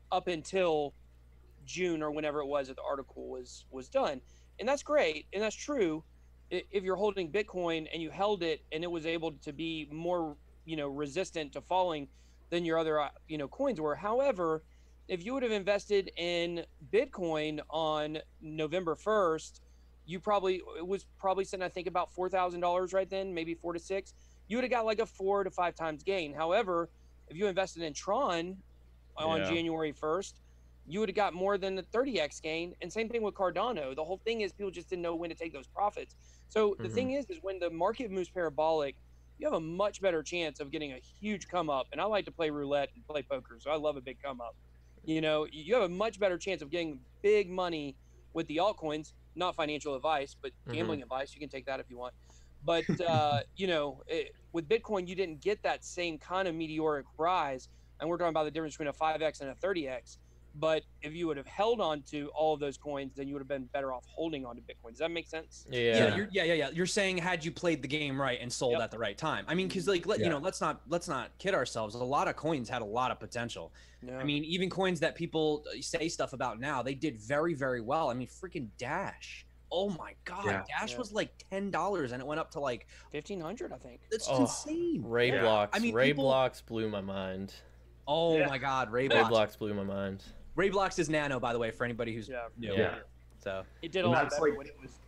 up until June or whenever it was that the article was done. And that's great. And that's true. If you're holding Bitcoin and you held it and it was able to be more, resistant to falling than your other, coins were. However, if you would have invested in Bitcoin on November 1st, it was probably sitting, I think, about $4,000 right then, maybe 4 to 6. You would have got like a 4 to 5 times gain. However, if you invested in Tron on January 1st, you would have got more than the 30x gain. And same thing with Cardano. The whole thing is people just didn't know when to take those profits. So the thing is when the market moves parabolic, you have a much better chance of getting a huge come up. And I like to play roulette and play poker, so I love a big come up. You have a much better chance of getting big money with the altcoins. Not financial advice, but gambling advice. You can take that if you want. But, with Bitcoin, you didn't get that same kind of meteoric rise. And we're talking about the difference between a 5x and a 30x. But if you would have held on to all of those coins, then you would have been better off holding on to Bitcoin. Does that make sense? Yeah. You're saying had you played the game right and sold at the right time. I mean, because let's not kid ourselves. A lot of coins had a lot of potential. I mean, even coins that people say stuff about now, they did very, very well. I mean, freaking Dash. Oh my God, Dash was like $10 and it went up to like 1,500, I think. That's insane. Blocks. I mean, Blocks blew my mind. Oh my God, Ray Blocks blew my mind. Ray Blocks is Nano, by the way, for anybody who's new. Yeah. So it did a lot better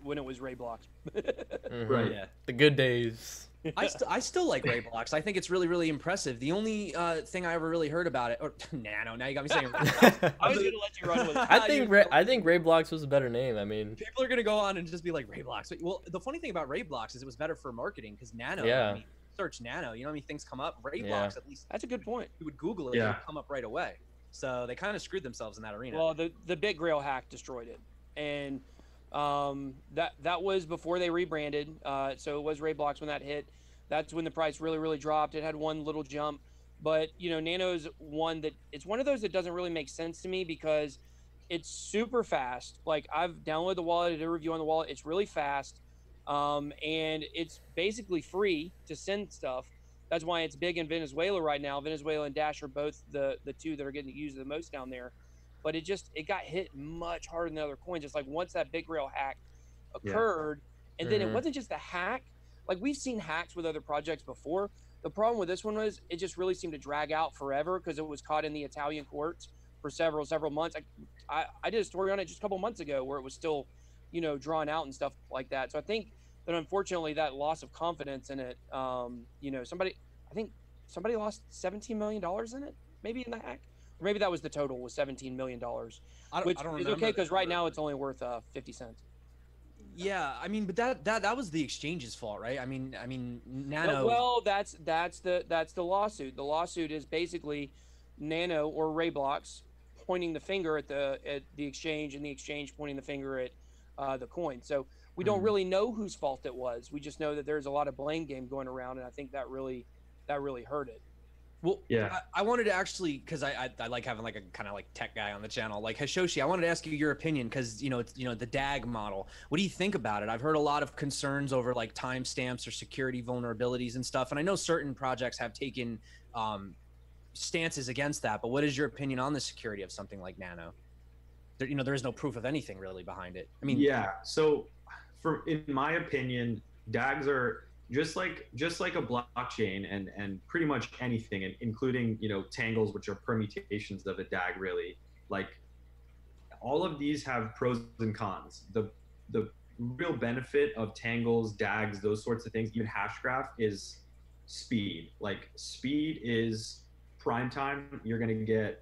when it was Ray Blocks. Right. Yeah. The good days. I still like Ray Blocks. I think it's really, really impressive. The only thing I ever really heard about it, or Nano. Now you got me saying. I was gonna let you run with it. I think Ray Blocks was a better name. I mean, people are gonna go on and just be like Ray Blocks. Well, the funny thing about Ray Blocks is it was better for marketing because Nano. Yeah. I mean, search Nano. You know how many things come up? Ray Blocks, at least. That's a good point. You would Google it, it would come up right away. So they kind of screwed themselves in that arena. Well, the Big Grail hack destroyed it, and that was before they rebranded. So it was Ray Blocks when that hit. That's when the price really, really dropped. It had one little jump, but Nano's one that it's one of those that doesn't really make sense to me because it's super fast. Like I've downloaded the wallet, I did a review on the wallet. It's really fast, and it's basically free to send stuff. That's why it's big in Venezuela right now. Venezuela and Dash are both the two that are getting used the most down there. But it got hit much harder than other coins. It's like once that Big Grail hack occurred, and then it wasn't just a hack. Like we've seen hacks with other projects before. The problem with this one was it just really seemed to drag out forever because it was caught in the Italian courts for several months. I did a story on it just a couple months ago where it was still, drawn out and stuff like that. So I think that unfortunately that loss of confidence in it, somebody lost $17 million in it, maybe in the hack, or maybe that was the total was $17 million, which is okay because right now it's only worth 50 cents. Yeah, I mean, but that was the exchange's fault, right? I mean, Nano. Well, that's the lawsuit. The lawsuit is basically Nano or Ray Blocks pointing the finger at the exchange, and the exchange pointing the finger at the coin. So we don't really know whose fault it was. We just know that there's a lot of blame game going around, and I think that really hurt it. Well, yeah, I wanted to actually, because I like having like a kind of like tech guy on the channel, like Hashoshi. I wanted to ask you your opinion because it's the DAG model. What do you think about it? I've heard a lot of concerns over like timestamps or security vulnerabilities and stuff, and I know certain projects have taken stances against that. But what is your opinion on the security of something like Nano? There is no proof of anything really behind it. I mean, yeah. So in my opinion, DAGs are just like a blockchain and pretty much anything, and including tangles, which are permutations of a DAG. Really, like all of these have pros and cons. The real benefit of tangles, DAGs, those sorts of things, even Hashgraph, is speed. Like speed is prime time. You're going to get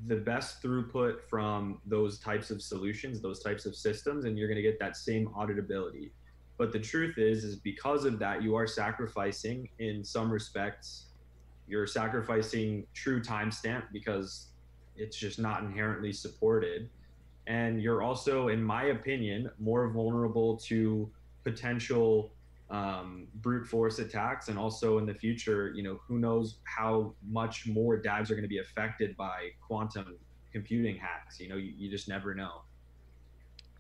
the best throughput from those types of solutions, those types of systems, and you're going to get that same auditability. But the truth is because of that, you are sacrificing, in some respects, you're sacrificing true timestamp because it's just not inherently supported. And you're also, in my opinion, more vulnerable to potential brute force attacks. And also in the future, who knows how much more DAGs are going to be affected by quantum computing hacks. You just never know.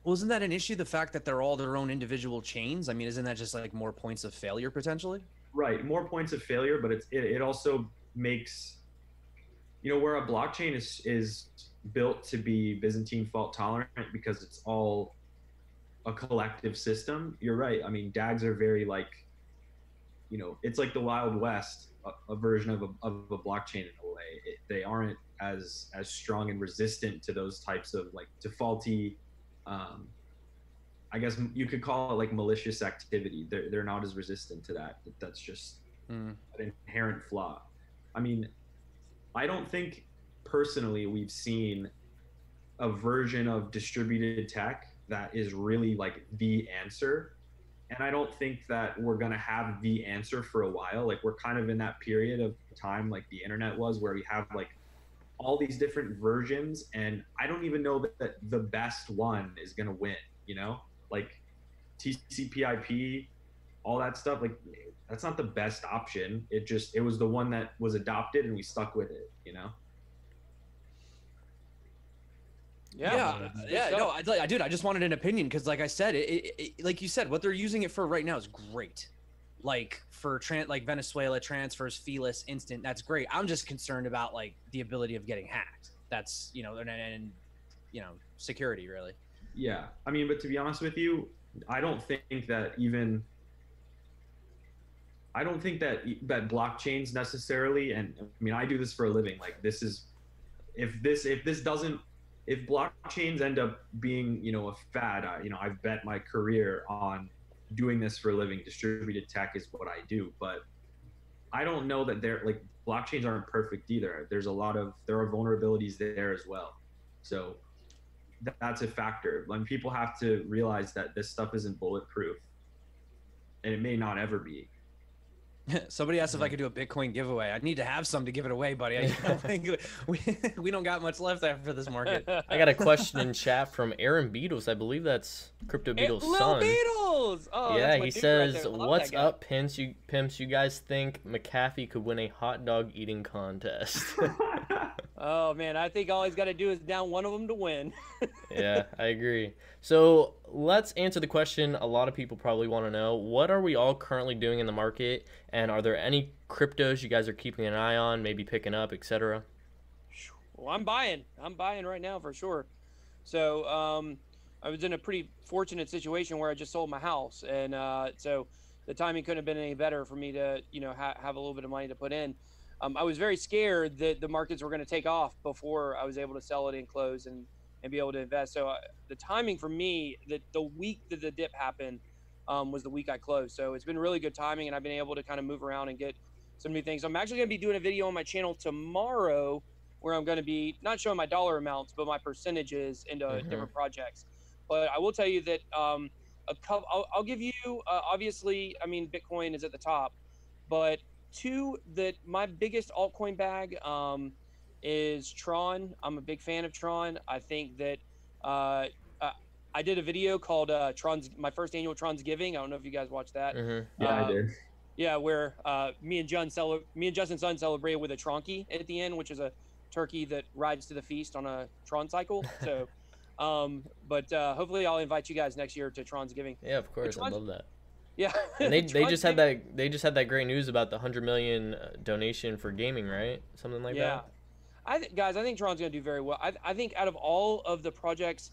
Well, isn't that an issue, the fact that they're all their own individual chains? I mean, isn't that just like more points of failure potentially? Right, more points of failure, but it also makes, where a blockchain is built to be Byzantine fault tolerant because it's all a collective system. You're right. I mean, DAGs are very it's like the Wild West, a version of a blockchain in a way. They aren't as strong and resistant to those types of to faulty, I guess you could call it like malicious activity. They're not as resistant to that. That's just an inherent flaw. I mean, I don't think personally we've seen a version of distributed tech that is really like the answer. And I don't think that we're going to have the answer for a while. Like we're kind of in that period of time like the internet was, where we have like all these different versions, and I don't even know that the best one is going to win, like TCP/IP, all that stuff. Like that's not the best option. It was the one that was adopted and we stuck with it, Yeah. No, dude, I just wanted an opinion because, like I said, it like you said, what they're using it for right now is great. Like for Venezuela transfers, Felis, instant. That's great. I'm just concerned about like the ability of getting hacked. That's and security really. Yeah, I mean, but to be honest with you, I don't think that blockchains necessarily. And I mean, I do this for a living. Like this is if blockchains end up being, a fad, I've bet my career on doing this for a living. Distributed tech is what I do, but I don't know that blockchains aren't perfect either. There are vulnerabilities there as well. So that's a factor. When people have to realize that this stuff isn't bulletproof, and it may not ever be. Somebody asked if I could do a Bitcoin giveaway. I'd need to have some to give it away, buddy. I don't think we don't got much left after this market. I got a question in chat from Aaron Beatles. I believe that's Crypto Beatles' son. Beatles! Oh, yeah, he says, "What's up, pimps? You guys think McAfee could win a hot dog eating contest?" Oh man, I think all he's got to do is down one of them to win. Yeah, I agree. So let's answer the question a lot of people probably want to know. What are we all currently doing in the market? And are there any cryptos you guys are keeping an eye on, maybe picking up, etc.? Well, I'm buying right now for sure. So I was in a pretty fortunate situation where I just sold my house. And so the timing couldn't have been any better for me to, have a little bit of money to put in. I was very scared that the markets were going to take off before I was able to sell it and close and be able to invest. So the timing for me, the week that the dip happened was the week I closed. So it's been really good timing, and I've been able to kind of move around and get some new things. I'm actually going to be doing a video on my channel tomorrow where I'm going to be not showing my dollar amounts, but my percentages into different projects. But I will tell you that I'll give you, obviously, I mean, Bitcoin is at the top, but my biggest altcoin bag is Tron. I'm a big fan of Tron. I think that I did a video called my first annual Tron's Giving. I don't know if you guys watched that. Yeah, I did. Yeah, where me and Justin's son celebrated with a Tronky at the end, which is a turkey that rides to the feast on a Tron cycle. So, but hopefully I'll invite you guys next year to Tron's Giving. Yeah, of course, I love that. Yeah, and they just had that great news about the 100 million donation for gaming, right? Something like that. Yeah, guys, I think Tron's gonna do very well. I think out of all of the projects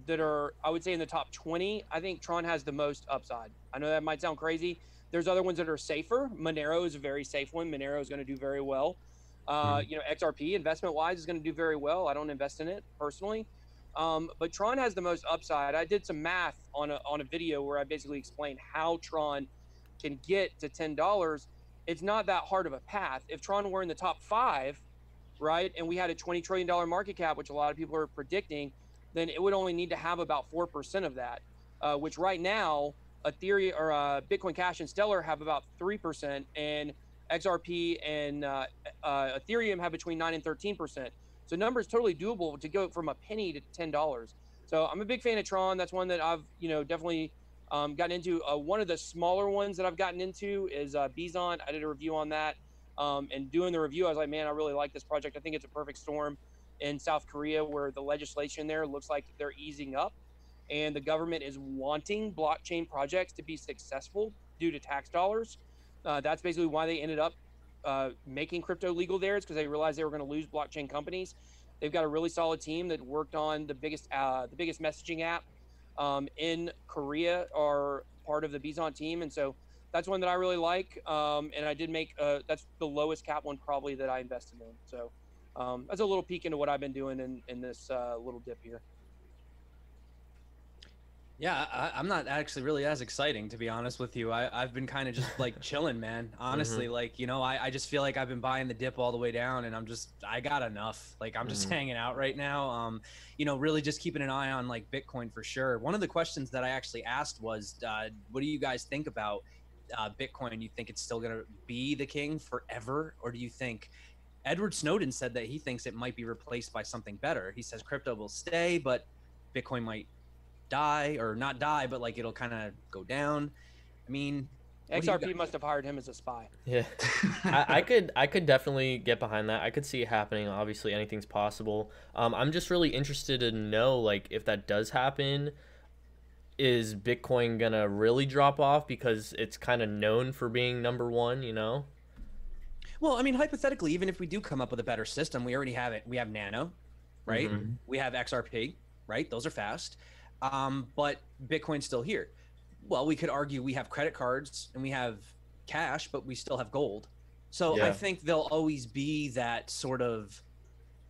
that are, I would say, in the top 20, I think Tron has the most upside. I know that might sound crazy. There's other ones that are safer. Monero is a very safe one. Monero is going to do very well. XRP investment wise is going to do very well. I don't invest in it personally. But Tron has the most upside. I did some math on a video where I basically explained how Tron can get to $10. It's not that hard of a path. If Tron were in the top 5, right, and we had a $20 trillion market cap, which a lot of people are predicting, then it would only need to have about 4% of that, which right now Ethereum or Bitcoin Cash and Stellar have about 3%, and XRP and Ethereum have between 9 and 13%. So numbers totally doable to go from a penny to $10. So I'm a big fan of Tron. That's one that I've definitely gotten into. One of the smaller ones that I've gotten into is Bison. I did a review on that. And doing the review, I was like, man, I really like this project. I think it's a perfect storm in South Korea where the legislation there looks like they're easing up and the government is wanting blockchain projects to be successful due to tax dollars. That's basically why they ended up making crypto legal there. It's because they realized they were going to lose blockchain companies. They've got a really solid team that worked on the biggest messaging app in Korea, are part of the Bison team, and so that's one that I really like. And I did make that's the lowest cap one probably that I invested in. So that's a little peek into what I've been doing in this little dip here. Yeah, I'm not actually really as exciting, to be honest with you. I've been kind of just like chilling, man. Honestly, like, I just feel like I've been buying the dip all the way down, and I got enough. Like, I'm just hanging out right now. Really just keeping an eye on like Bitcoin for sure. One of the questions that I actually asked was, what do you guys think about Bitcoin? Do you think it's still going to be the king forever? Or do you think Edward Snowden said that he thinks it might be replaced by something better? He says crypto will stay, but Bitcoin might die, or not die, but like it'll kind of go down. I mean, XRP must have hired him as a spy. Yeah, I could definitely get behind that. I could see it happening. Obviously, anything's possible. I'm just really interested to know, like, if that does happen, is Bitcoin gonna really drop off because it's kind of known for being number one, Well, I mean, hypothetically, even if we do come up with a better system, we already have it. We have Nano, right? We have XRP, right? Those are fast. But Bitcoin's still here. Well, we could argue we have credit cards and we have cash, but we still have gold. So I think there'll always be that sort of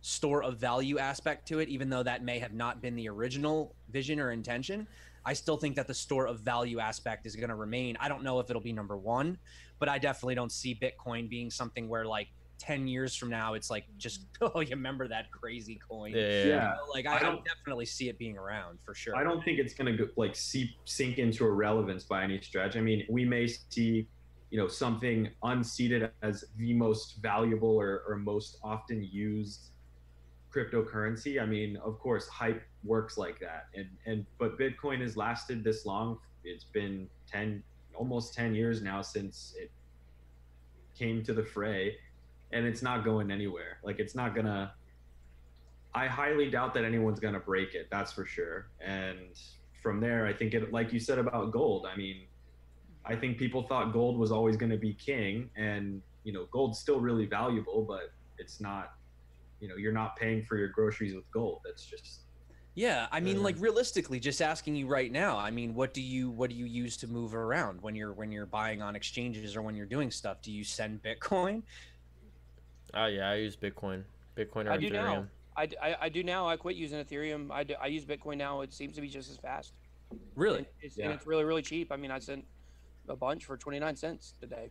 store of value aspect to it, even though that may have not been the original vision or intention. I still think that the store of value aspect is going to remain. I don't know if it'll be number one, but I definitely don't see Bitcoin being something where like 10 years from now, it's like, just, oh, you remember that crazy coin? Yeah. Like, I don't definitely see it being around for sure. I don't think it's going to like sink into irrelevance by any stretch. I mean, we may see, something unseated as the most valuable or most often used cryptocurrency. I mean, of course, hype works like that. But Bitcoin has lasted this long. It's been almost 10 years now since it came to the fray. And it's not going anywhere. Like, it's not gonna, I highly doubt that anyone's gonna break it. That's for sure. And from there, I think it, like you said about gold, I mean, I think people thought gold was always gonna be king, and, gold's still really valuable, but it's not, you're not paying for your groceries with gold. That's just. Yeah. I mean, like, realistically, just asking you right now, I mean, what do you use to move around when you're buying on exchanges or when you're doing stuff? Do you send Bitcoin? Oh yeah, I use Bitcoin or Ethereum. I do now. I do now. I quit using Ethereum. I use Bitcoin now. It seems to be just as fast. Really? And it's really, really cheap. I mean, I sent a bunch for 29 cents today,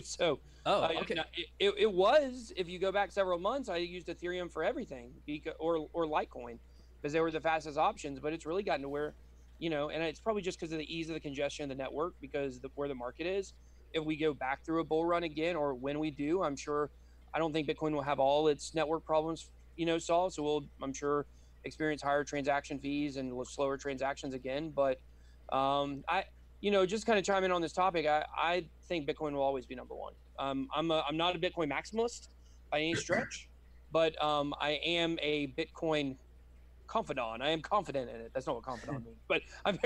so. Oh, okay. It was, if you go back several months, I used Ethereum for everything, or Litecoin, because they were the fastest options. But it's really gotten to where, and it's probably just because of the ease of the congestion of the network, because where the market is. If we go back through a bull run again, or when we do, I don't think Bitcoin will have all its network problems, solved. So we'll, I'm sure, experience higher transaction fees and slower transactions again. But just kind of chime in on this topic, I think Bitcoin will always be number one. I'm not a Bitcoin maximalist by any stretch, but I am a Bitcoin confidant. I am confident in it. That's not what confidant means, but I'm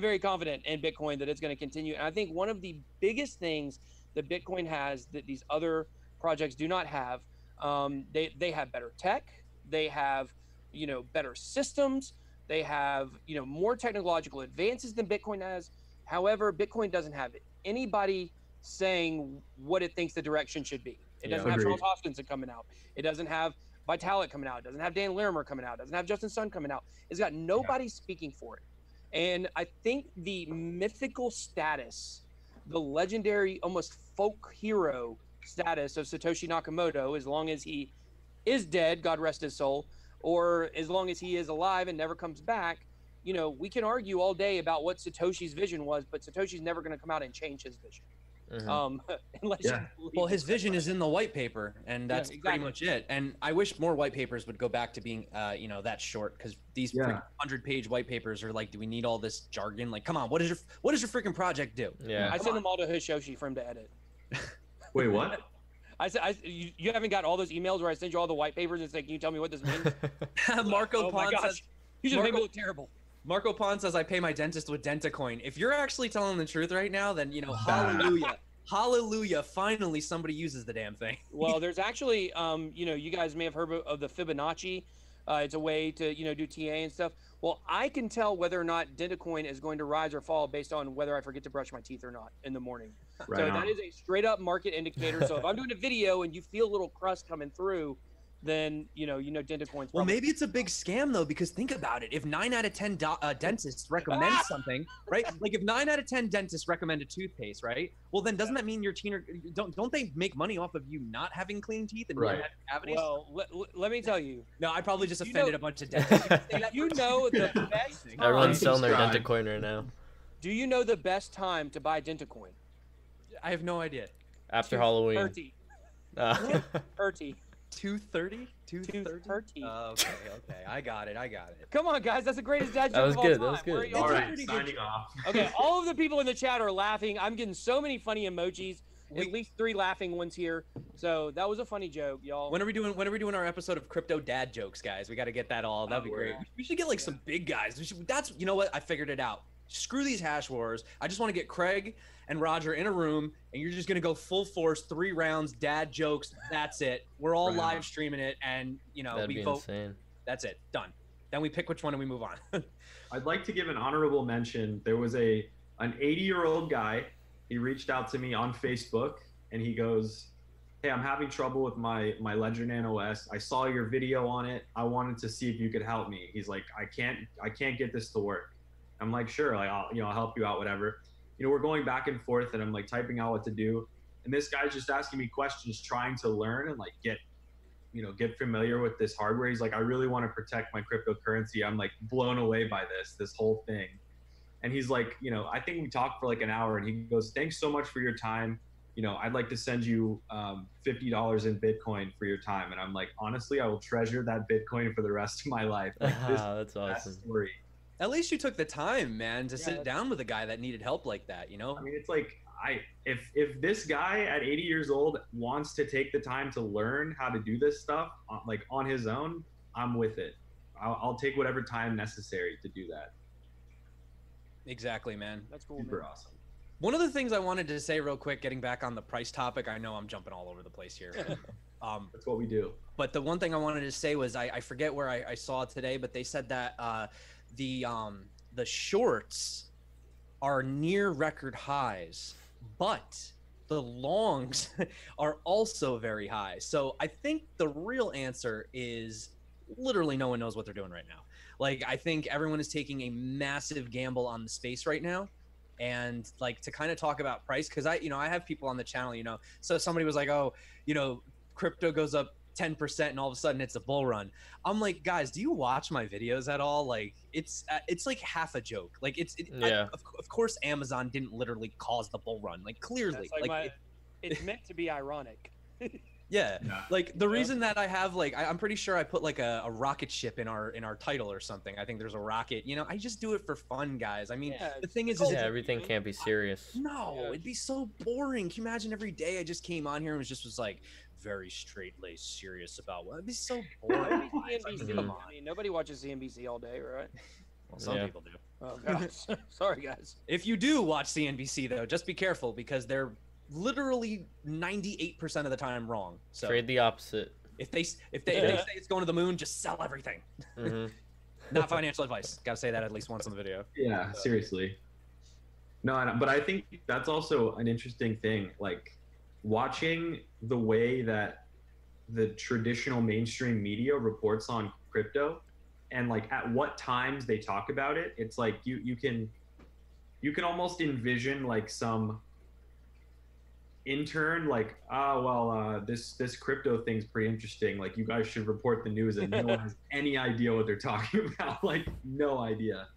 very confident in Bitcoin that it's going to continue. And I think one of the biggest things that Bitcoin has that these other projects do not have, they have better tech, they have better systems, They have, you know, more technological advances than Bitcoin has. However, Bitcoin doesn't have anybody saying what it thinks the direction should be. It doesn't have Agreed. Charles Hoskinson coming out. It doesn't have Vitalik coming out. It doesn't have Dan Larimer coming out. It doesn't have Justin Sun coming out. It's got nobody speaking for it. And I think the mythical status, the legendary, almost folk hero status of Satoshi Nakamoto, as long as he is dead, God rest his soul, or as long as he is alive and never comes back, you know, we can argue all day about what Satoshi's vision was, but Satoshi's never going to come out and change his vision. Unless well, his vision is in the white paper, and that's pretty much it. And I wish more white papers would go back to being, you know, that short, because these 100-page white papers are like, do we need all this jargon? Like, come on, what does your freaking project do? Yeah, I sent them all to Hashoshi for him to edit. Wait, what? I said, you haven't got all those emails where I send you all the white papers and say, can you tell me what this means? Marco Pon says, you just made me look terrible. Marco Pon says, I pay my dentist with Dentacoin. If you're actually telling the truth right now, then, you know, hallelujah. Hallelujah. Finally, somebody uses the damn thing. Well, there's actually, you know, you guys may have heard of the Fibonacci. It's a way to, you know, do TA and stuff. Well, I can tell whether or not Dentacoin is going to rise or fall based on whether I forget to brush my teeth or not in the morning. Right so on. that is a straight up market indicator. So if I'm doing a video and you feel a little crust coming through, then you know Dentacoin's. Well, maybe it's a big scam though, because think about it. If 9 out of 10 dentists recommend something, right? Like if 9 out of 10 dentists recommend a toothpaste, right? Well, then doesn't that mean your teeth don't they make money off of you not having clean teeth and not having cavities? Well, let me tell you. No, I probably just offended a bunch of dentists. You know the best. Everyone's selling their Dentacoin right now. Do you know the best time to buy Dentacoin? I have no idea. After Halloween. 30. 30. 2:30? 2:30? Okay, I got it. Come on, guys, that's the greatest dad joke That was of all good. time. That was good. All right, signing off. Okay, all of the people in the chat are laughing. I'm getting so many funny emojis. At least 3 laughing ones here. So that was a funny joke, y'all. When are we doing our episode of crypto dad jokes, guys? We got to get that all. That'd be great. We should get like some big guys. That's you know what? I figured it out. Screw these hash wars. I just want to get Craig and Roger in a room, and you're just gonna go full force, 3 rounds, dad jokes. That's it. We're all live streaming it, and you know That'd we be vote. insane. That's it. Done. Then we pick which one and we move on. I'd like to give an honorable mention. There was an 80-year-old guy. He reached out to me on Facebook, and he goes, "Hey, I'm having trouble with my Ledger Nano S. I saw your video on it. I wanted to see if you could help me." He's like, I can't get this to work." I'm like, "Sure, like I'll help you out, whatever." You know, we're going back and forth, and I'm like typing out what to do, and this guy's just asking me questions, trying to learn and like get familiar with this hardware. He's like, "I really want to protect my cryptocurrency. I'm like blown away by this whole thing." And he's like, you know, I think we talked for like an hour, and he goes, "Thanks so much for your time. You know, I'd like to send you $50 in Bitcoin for your time." And I'm like, honestly, I will treasure that Bitcoin for the rest of my life. Like, That's awesome. Story. At least you took the time, man, to sit down with a guy that needed help like that, you know? I mean, it's like, if this guy at 80 years old wants to take the time to learn how to do this stuff like on his own, I'm with it. I'll take whatever time necessary to do that. Exactly, man. That's cool. Super man. awesome. One of the things I wanted to say real quick, getting back on the price topic, I know I'm jumping all over the place here. That's what we do. But the one thing I wanted to say was I forget where I saw it today, but they said that the shorts are near record highs, but the longs are also very high. So I think the real answer is literally no one knows what they're doing right now. Like, I think everyone is taking a massive gamble on the space right now. And like, to kind of talk about price, because I have people on the channel, you know, so somebody was like, "Oh, you know, crypto goes up 10% and all of a sudden it's a bull run." I'm like, guys, do you watch my videos at all? Like, it's like half a joke. Like, of course Amazon didn't literally cause the bull run. Like, clearly, it's meant to be ironic. Yeah. Like the reason that I have like I'm pretty sure I put like a rocket ship in our title or something. I think there's a rocket. You know, I just do it for fun, guys. I mean, the thing is everything can't be serious. No, it'd be so boring. Can you imagine every day I just came on here and was like very straight-laced, serious about what? It'd be so boring. CNBC. Come on. I mean, nobody watches CNBC all day, right? Well, some people do. Oh, God. Sorry, guys. If you do watch CNBC, though, just be careful because they're literally 98% of the time wrong. So trade the opposite. If they say it's going to the moon, just sell everything. Not financial advice. Gotta say that at least once on the video. Yeah, seriously. No, but I think that's also an interesting thing. Like watching the way that the traditional mainstream media reports on crypto and like at what times they talk about it, it's like you can almost envision like some intern like, this crypto thing's pretty interesting, like you guys should report the news, and no one has any idea what they're talking about. Like no idea.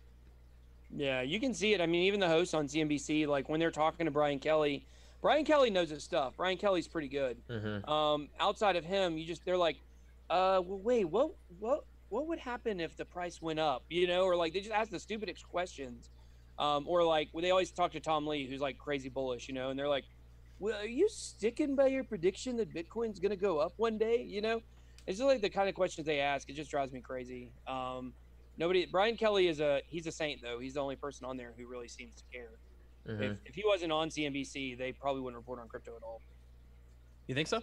Yeah, you can see it. I mean, even the hosts on CNBC, like when they're talking to Brian Kelly knows his stuff. Brian Kelly's pretty good. Outside of him, they're like, well, wait, what would happen if the price went up? You know, or like they just ask the stupidest questions. Or like they always talk to Tom Lee, who's like crazy bullish, you know, and they're like, well, are you sticking by your prediction that Bitcoin's gonna go up one day? You know, it's just like the kind of questions they ask. It just drives me crazy. Brian Kelly he's a saint though. He's the only person on there who really seems to care. If he wasn't on CNBC, they probably wouldn't report on crypto at all. You think so?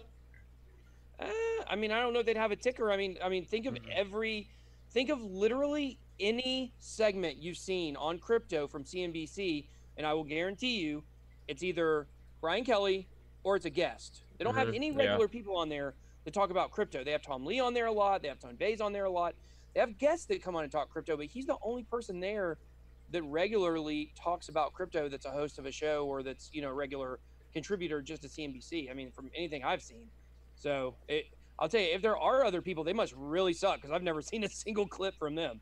I mean, I don't know if they'd have a ticker. I mean, think of literally any segment you've seen on crypto from CNBC, and I will guarantee you, it's either Brian Kelly or it's a guest. They don't have any regular people on there that talk about crypto. They have Tom Lee on there a lot. They have Tone Bays on there a lot. They have guests that come on and talk crypto, but he's the only person there that regularly talks about crypto that's a host of a show or that's, you know, a regular contributor just to CNBC. I mean, from anything I've seen. So I'll tell you, if there are other people, they must really suck because I've never seen a single clip from them.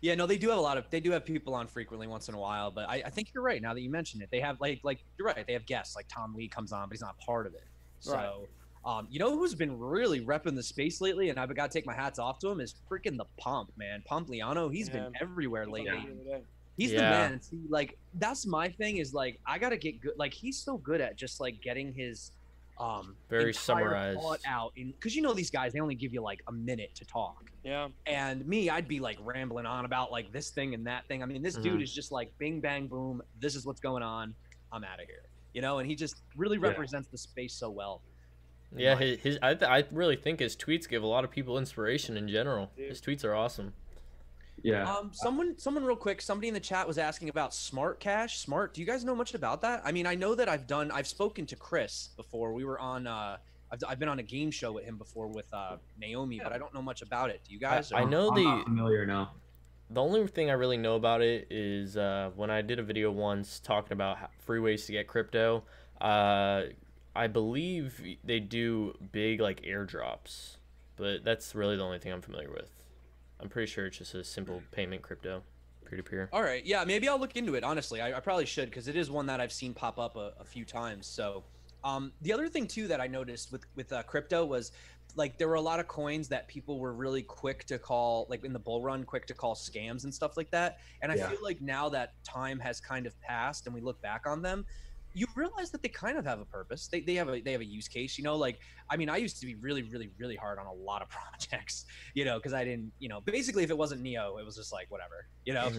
Yeah, no, they do have people on frequently once in a while, but I think you're right. Now that you mention it, they have like you're right. They have guests like Tom Lee comes on, but he's not part of it. So, right. You know who's been really repping the space lately, and I've got to take my hats off to him, is freaking the Pump, man. Pump Liano, he's been everywhere lately. He's the man. See, like that's my thing is like I gotta get good. Like he's so good at just like getting his very summarized thought out, because you know these guys, they only give you like a minute to talk. Yeah. And me, I'd be like rambling on about like this thing and that thing. I mean, this dude is just like bing bang boom. This is what's going on. I'm out of here. You know, and he just really represents the space so well. Yeah, I really think his tweets give a lot of people inspiration in general. Dude. His tweets are awesome. Yeah. Someone real quick, somebody in the chat was asking about Smart Cash. Smart, do you guys know much about that? I mean, I know that I've spoken to Chris before. We were on I've been on a game show with him before with Naomi, but I don't know much about it. Do you guys? I know I'm not familiar now. The only thing I really know about it is when I did a video once talking about free ways to get crypto. I believe they do big like airdrops, but that's really the only thing I'm familiar with. I'm pretty sure it's just a simple payment crypto, peer-to-peer. All right, yeah, maybe I'll look into it. Honestly, I probably should, because it is one that I've seen pop up a few times. So, the other thing too that I noticed with crypto was like there were a lot of coins that people were really quick to call, like in the bull run, quick to call scams and stuff like that. And I feel like now that time has kind of passed and we look back on them, you realize that they kind of have a purpose. They have a use case, you know, like, I mean, I used to be really, really, really hard on a lot of projects, you know, cause I didn't, you know, basically if it wasn't Neo, it was just like, whatever, you know?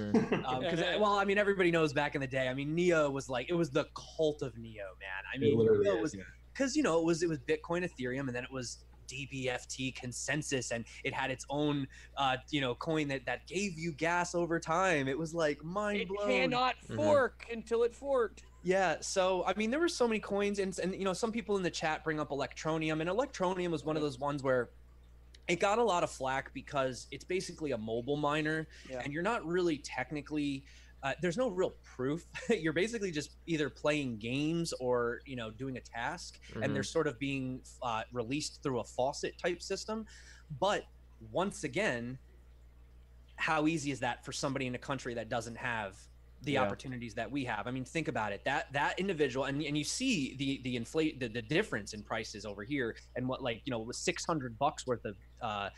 Cause well, I mean, everybody knows back in the day, I mean, Neo was like, it was the cult of Neo, man. I mean, Neo was, cause you know, it was Bitcoin, Ethereum, and then it was DBFT consensus, and it had its own you know, coin that gave you gas over time. It was like mind blowing. It cannot fork until it forked. Yeah, so I mean, there were so many coins, and you know, some people in the chat bring up Electronium, and Electronium was one of those ones where it got a lot of flack because it's basically a mobile miner, and you're not really technically. There's no real proof. You're basically just either playing games or, you know, doing a task, and they're sort of being released through a faucet type system. But once again, how easy is that for somebody in a country that doesn't have the opportunities that we have? I mean, think about it. That individual, and you see the difference in prices over here, and what, like, you know, was $600 worth of I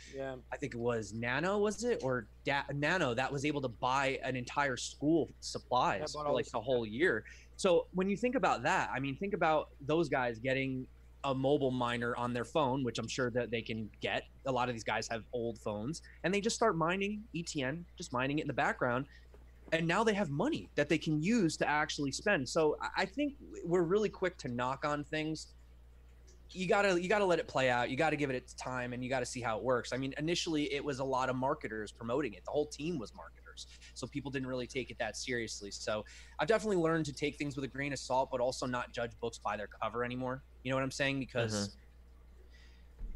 think it was Nano, was it, or Nano, that was able to buy an entire school supplies for like the whole year. So when you think about that, I mean, think about those guys getting a mobile miner on their phone, which I'm sure that they can get. A lot of these guys have old phones, and they just start mining ETN, just mining it in the background. And now they have money that they can use to actually spend. So I think we're really quick to knock on things you gotta let it play out. You gotta give it its time, and you gotta see how it works. I mean, initially it was a lot of marketers promoting it. The whole team was marketers, so people didn't really take it that seriously. So I've definitely learned to take things with a grain of salt, but also not judge books by their cover anymore. You know what I'm saying? Because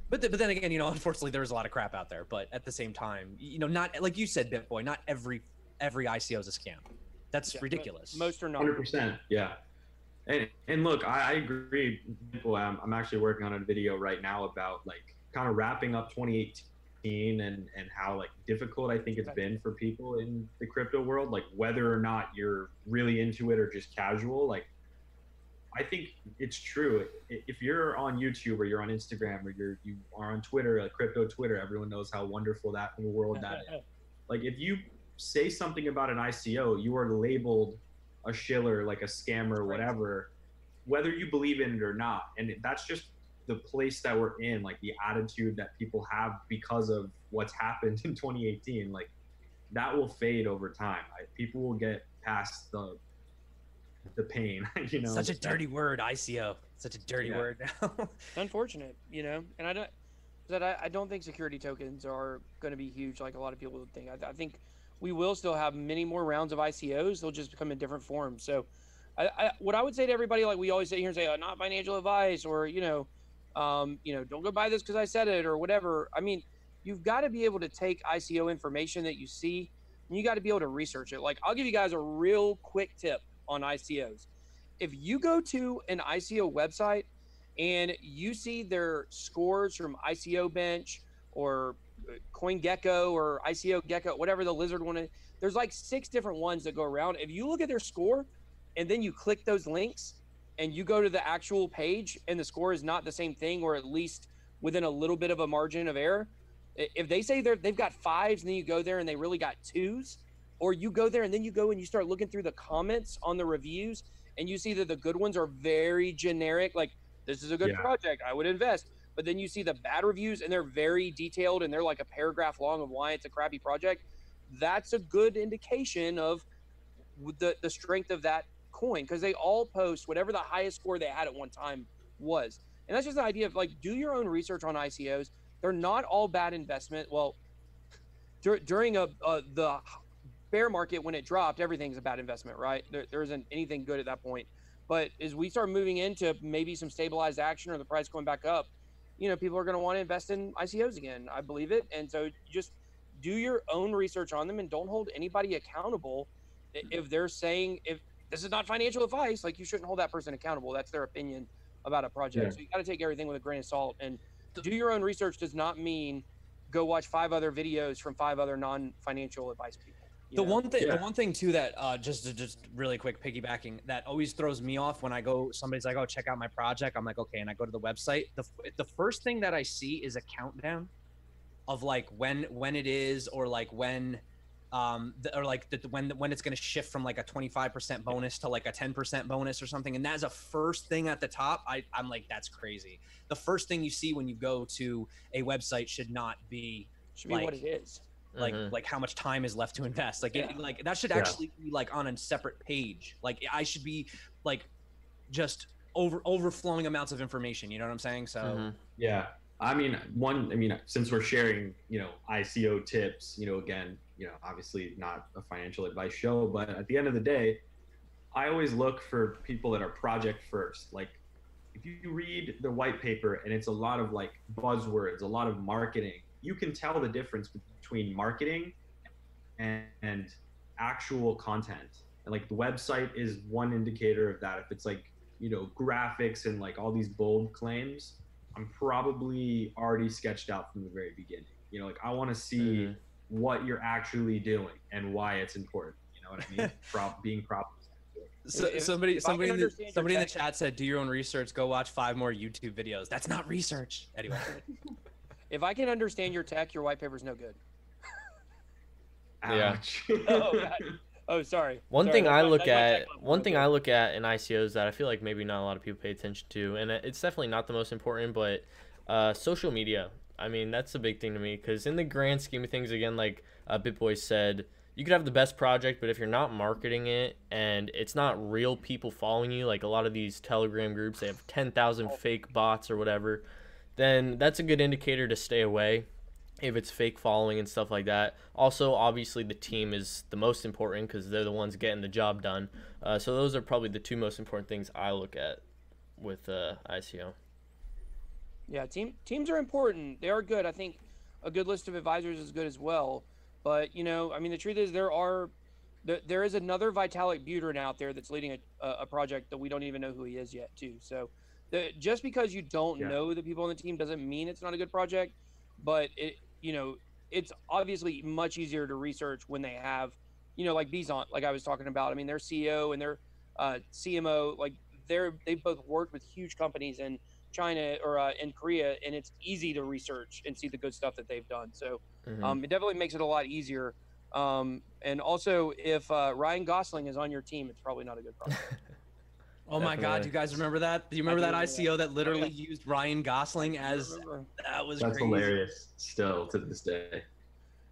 but then again, you know, unfortunately there was a lot of crap out there. But at the same time, you know, not like you said, BitBoy, not every ICO is a scam. That's ridiculous. Most are not. 100%. Yeah. And look, I agree. I'm actually working on a video right now about like kind of wrapping up 2018 and how like difficult I think it's been for people in the crypto world, like whether or not you're really into it or just casual. Like, I think it's true. If you're on YouTube or you're on Instagram or you are on Twitter, like crypto Twitter, everyone knows how wonderful that world that is. Like if you say something about an ICO, you are labeled a shiller, like a scammer, whatever, whether you believe in it or not. And that's just the place that we're in, like the attitude that people have because of what's happened in 2018. Like that will fade over time. People will get past the pain, you know. Such a dirty word, ICO. Such a dirty word now. It's unfortunate, you know, and I don't think security tokens are going to be huge like a lot of people would think. I think we will still have many more rounds of ICOs. They'll just come in different forms. So what I would say to everybody, like we always sit here and say, not financial advice, or, don't go buy this because I said it or whatever. I mean, you've got to be able to take ICO information that you see and you got to be able to research it. Like I'll give you guys a real quick tip on ICOs. If you go to an ICO website and you see their scores from ICO Bench or CoinGecko or ICO Gecko, whatever the lizard one is, there's like 6 different ones that go around. If you look at their score and then you click those links and you go to the actual page and the score is not the same thing, or at least within a little bit of a margin of error, if they say they've got 5s and then you go there and they really got 2s, or you go there and then you go and you start looking through the comments on the reviews and you see that the good ones are very generic, like this is a good project, I would invest. But then you see the bad reviews and they're very detailed and they're like a paragraph long of why it's a crappy project. That's a good indication of the strength of that coin, because they all post whatever the highest score they had at one time was. And that's just the idea of like, do your own research on ICOs. They're not all bad investment. Well, during the bear market, when it dropped, everything's a bad investment, right? There isn't anything good at that point. But as we start moving into maybe some stabilized action or the price going back up, people are going to want to invest in ICOs again. I believe it. And so just do your own research on them and don't hold anybody accountable. If they're saying, if this is not financial advice, like you shouldn't hold that person accountable. That's their opinion about a project. Yeah. So you got to take everything with a grain of salt, and do your own research does not mean go watch 5 other videos from 5 other non-financial advice people. The one thing too that just really quick piggybacking that always throws me off when somebody's like, oh, check out my project. I'm like, okay, and I go to the website. The first thing that I see is a countdown of like when it is, or like when when it's going to shift from like a 25% bonus to like a 10% bonus or something. And that's a first thing at the top. I'm like, that's crazy. The first thing you see when you go to a website should be what it is. Like how much time is left to invest. Like like that should actually be like on a separate page. Like I should be like just overflowing amounts of information. You know what I'm saying? So yeah. I mean, since we're sharing, ICO tips, again, obviously not a financial advice show, but at the end of the day, I always look for people that are project first. Like if you read the white paper and it's a lot of like buzzwords, a lot of marketing, you can tell the difference between marketing and actual content. And like the website is one indicator of that. If it's like, graphics and like all these bold claims, I'm probably already sketched out from the very beginning. Like I want to see what you're actually doing and why it's important. You know what I mean? Being problem. So, somebody in the chat said, do your own research, go watch 5 more YouTube videos. That's not research. Anyway. If I can understand your tech, your white paper's no good. Ouch. Oh, God. Oh, sorry. One thing I look at in ICOs that I feel like maybe not a lot of people pay attention to, and it's definitely not the most important, but social media. I mean, that's a big thing to me, because in the grand scheme of things, again, like BitBoy said, you could have the best project, but if you're not marketing it and it's not real people following you, like a lot of these Telegram groups, they have 10,000 fake bots or whatever, then that's a good indicator to stay away if it's fake following and stuff like that. Also, obviously, the team is the most important because they're the ones getting the job done. So those are probably the two most important things I look at with ICO. Yeah, teams are important. They are good. I think a good list of advisors is good as well. But, you know, I mean, the truth is there is another Vitalik Buterin out there that's leading a project that we don't even know who he is yet, too. So just because you don't know the people on the team doesn't mean it's not a good project. But, it's obviously much easier to research when they have, like Bizont, like I was talking about. I mean, their CEO and their CMO, like they've both worked with huge companies in China or in Korea, and it's easy to research and see the good stuff that they've done. So it definitely makes it a lot easier. And also, if Ryan Gosling is on your team, it's probably not a good project. Oh my God! Do you guys remember that? Do you remember that ICO that literally used Ryan Gosling as? That's crazy. Hilarious. Still to this day.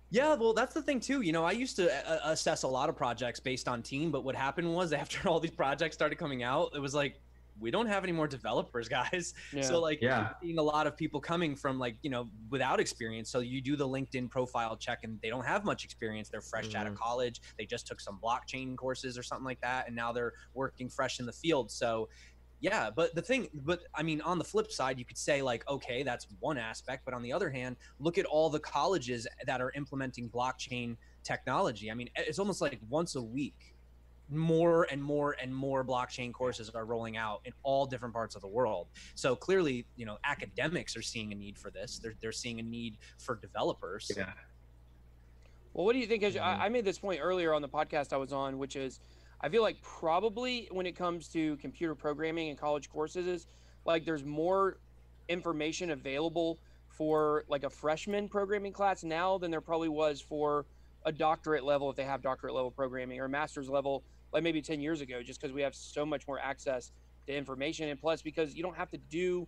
Yeah, well, that's the thing too. I used to assess a lot of projects based on team, but what happened was after all these projects started coming out, it was like, we don't have any more developers, guys. Yeah. So you're seeing a lot of people coming from without experience. So you do the LinkedIn profile check and they don't have much experience. They're fresh out of college. They just took some blockchain courses or something like that. And now they're working fresh in the field. So yeah, but I mean, on the flip side, you could say okay, that's one aspect. But on the other hand, look at all the colleges that are implementing blockchain technology. I mean, it's almost like once a week, more and more and more blockchain courses are rolling out in all different parts of the world. So clearly, academics are seeing a need for this. They're seeing a need for developers. Yeah. Well, what do you think? I made this point earlier on the podcast I was on, which is I feel like probably when it comes to computer programming and college courses is there's more information available for a freshman programming class now than there probably was for a doctorate level if they have doctorate level programming or a master's level maybe 10 years ago, just because we have so much more access to information. And plus because you don't have to do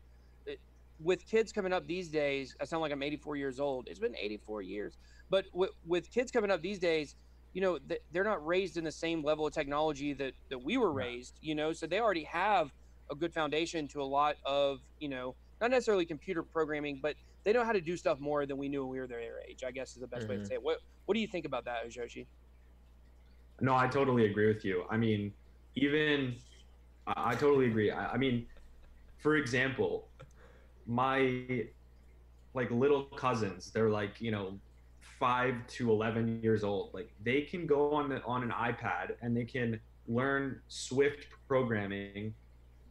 with kids coming up these days. I sound like I'm 84 years old. It's been 84 years. But with kids coming up these days, they're not raised in the same level of technology that we were raised, so they already have a good foundation to a lot of, not necessarily computer programming, but they know how to do stuff more than we knew when we were their age, I guess is the best way to say it. What do you think about that, Hashoshi? No, I totally agree with you. I mean, I totally agree. I mean, for example, my little cousins, they're 5 to 11 years old. They can go on an iPad and they can learn Swift programming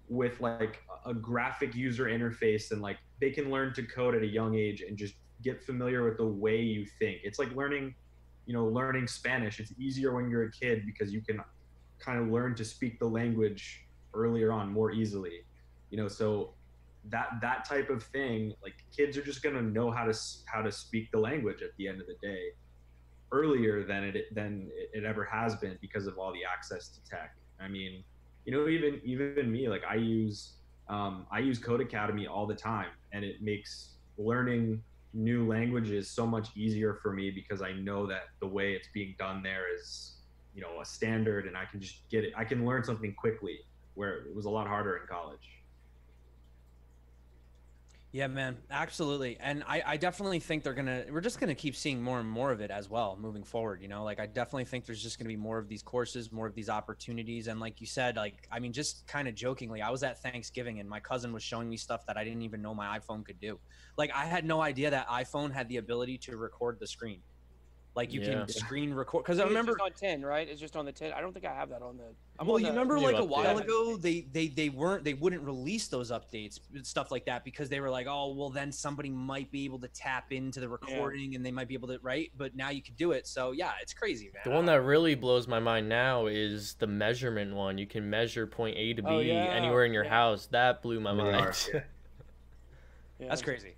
with a graphic user interface, and they can learn to code at a young age and just get familiar with the way you think. It's like learning Spanish. It's easier when you're a kid because you can kind of learn to speak the language earlier on more easily, so that type of thing, kids are just going to know how to speak the language at the end of the day earlier than it ever has been because of all the access to tech. I mean, even me, I use Code Academy all the time, and it makes learning new languages so much easier for me because I know that the way it's being done there is, a standard, and I can just get it. I can learn something quickly where it was a lot harder in college. Yeah, man, absolutely. And I definitely think we're just going to keep seeing more and more of it as well moving forward. I definitely think there's just going to be more of these courses, more of these opportunities. And like you said, I mean, just kind of jokingly, I was at Thanksgiving and my cousin was showing me stuff that I didn't even know my iPhone could do. I had no idea that iPhone had the ability to record the screen. You can screen record, because I remember it's just on 10, right? It's just on the 10. I don't think I have that on the. You remember a while ago they wouldn't release those updates, stuff like that, because they were oh well, then somebody might be able to tap into the recording and they might be able to, right? But now you can do it. So yeah, it's crazy, man. The one that really blows my mind now is the measurement one. You can measure point A to B anywhere in your house. That blew my mind. That's crazy.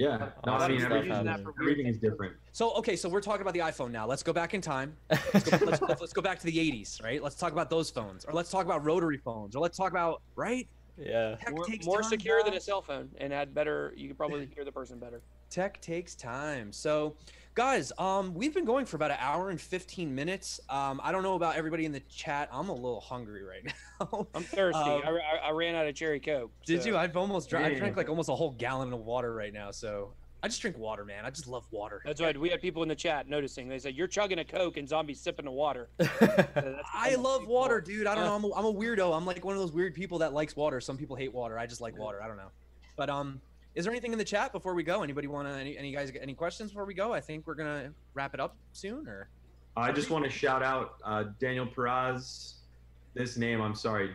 Yeah, no, I mean, everything is different. So, okay, so we're talking about the iPhone now. Let's go back in time. Let's go back to the 80s, right? Let's talk about those phones. Or let's talk about rotary phones. Or let's talk about, right? Yeah. Tech more, takes more time, secure than a guys. cell phone, and had better. You could probably hear the person better. Tech takes time. So, guys, we've been going for about an hour and 15 minutes. I don't know about everybody in the chat. I'm a little hungry right now. I'm thirsty. Um, I ran out of cherry coke. Did so- you? I've almost drank. I Yeah. drank like almost a whole gallon of water right now. So I just drink water, man. I just love water. That's right. We had people in the chat noticing. They said you're chugging a coke and zombies sipping the water. I love water, dude. I don't know. I'm a weirdo. I'm like one of those weird people that likes water. Some people hate water. I just like water. I don't know. But is there anything in the chat before we go? Anybody want to? Any guys got any questions before we go? I think we're gonna wrap it up soon. Or I just want to shout out Daniel Peraz. This name, I'm sorry,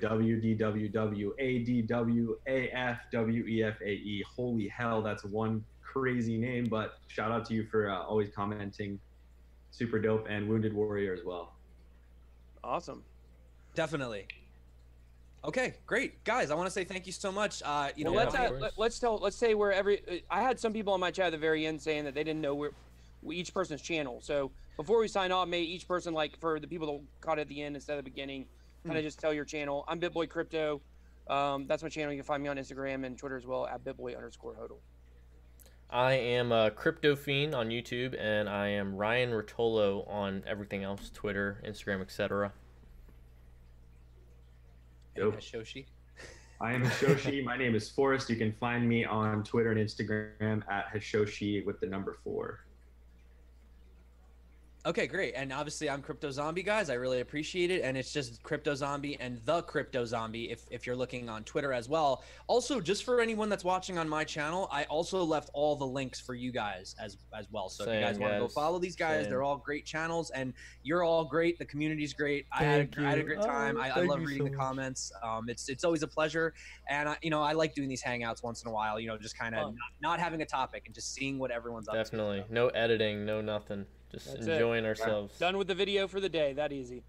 WDWADWAFWEFAE. Holy hell, that's one crazy name. But shout out to you for always commenting. Super dope, and Wounded Warrior as well. Awesome. definitely. Okay, great, guys. I want to say thank you so much. You know, Well, Yeah, let's say where I had some people on my chat at the very end saying that they didn't know where each person's channel. So before we sign off, may each person, like for the people that caught it at the end instead of the beginning, kind of just tell your channel. I'm BitBoy Crypto. That's my channel. You can find me on Instagram and Twitter as well at BitBoy_hodl. I am Crypto Fiend on YouTube, and I am Ryan Rotolo on everything else: Twitter, Instagram, etc. Dope. Hashoshi. I am Hashoshi. My name is Forrest. You can find me on Twitter and Instagram at Hashoshi with the number 4. Okay, great. And obviously I'm Crypto Zombie, guys. I really appreciate it. And it's just Crypto Zombie and the Crypto Zombie if you're looking on Twitter as well. Also, just for anyone that's watching on my channel, I also left all the links for you guys as well. So if you guys want to go follow these guys, they're all great channels and you're all great. The community's great. I had a great time. I love reading the comments. It's always a pleasure. And I like doing these hangouts once in a while, just kind of not having a topic and just seeing what everyone's up to. Definitely. No editing, no nothing. Just That's enjoying ourselves. Done with the video for the day. That easy.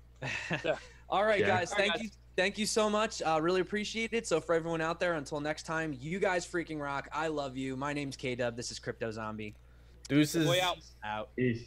So, All right, Yeah. guys. All right, Thank you. Thank you so much. Really appreciate it. So for everyone out there, until next time, you guys freaking rock. I love you. My name's K-Dub. This is Crypto Zombie. Deuces. way out. Out. Peace.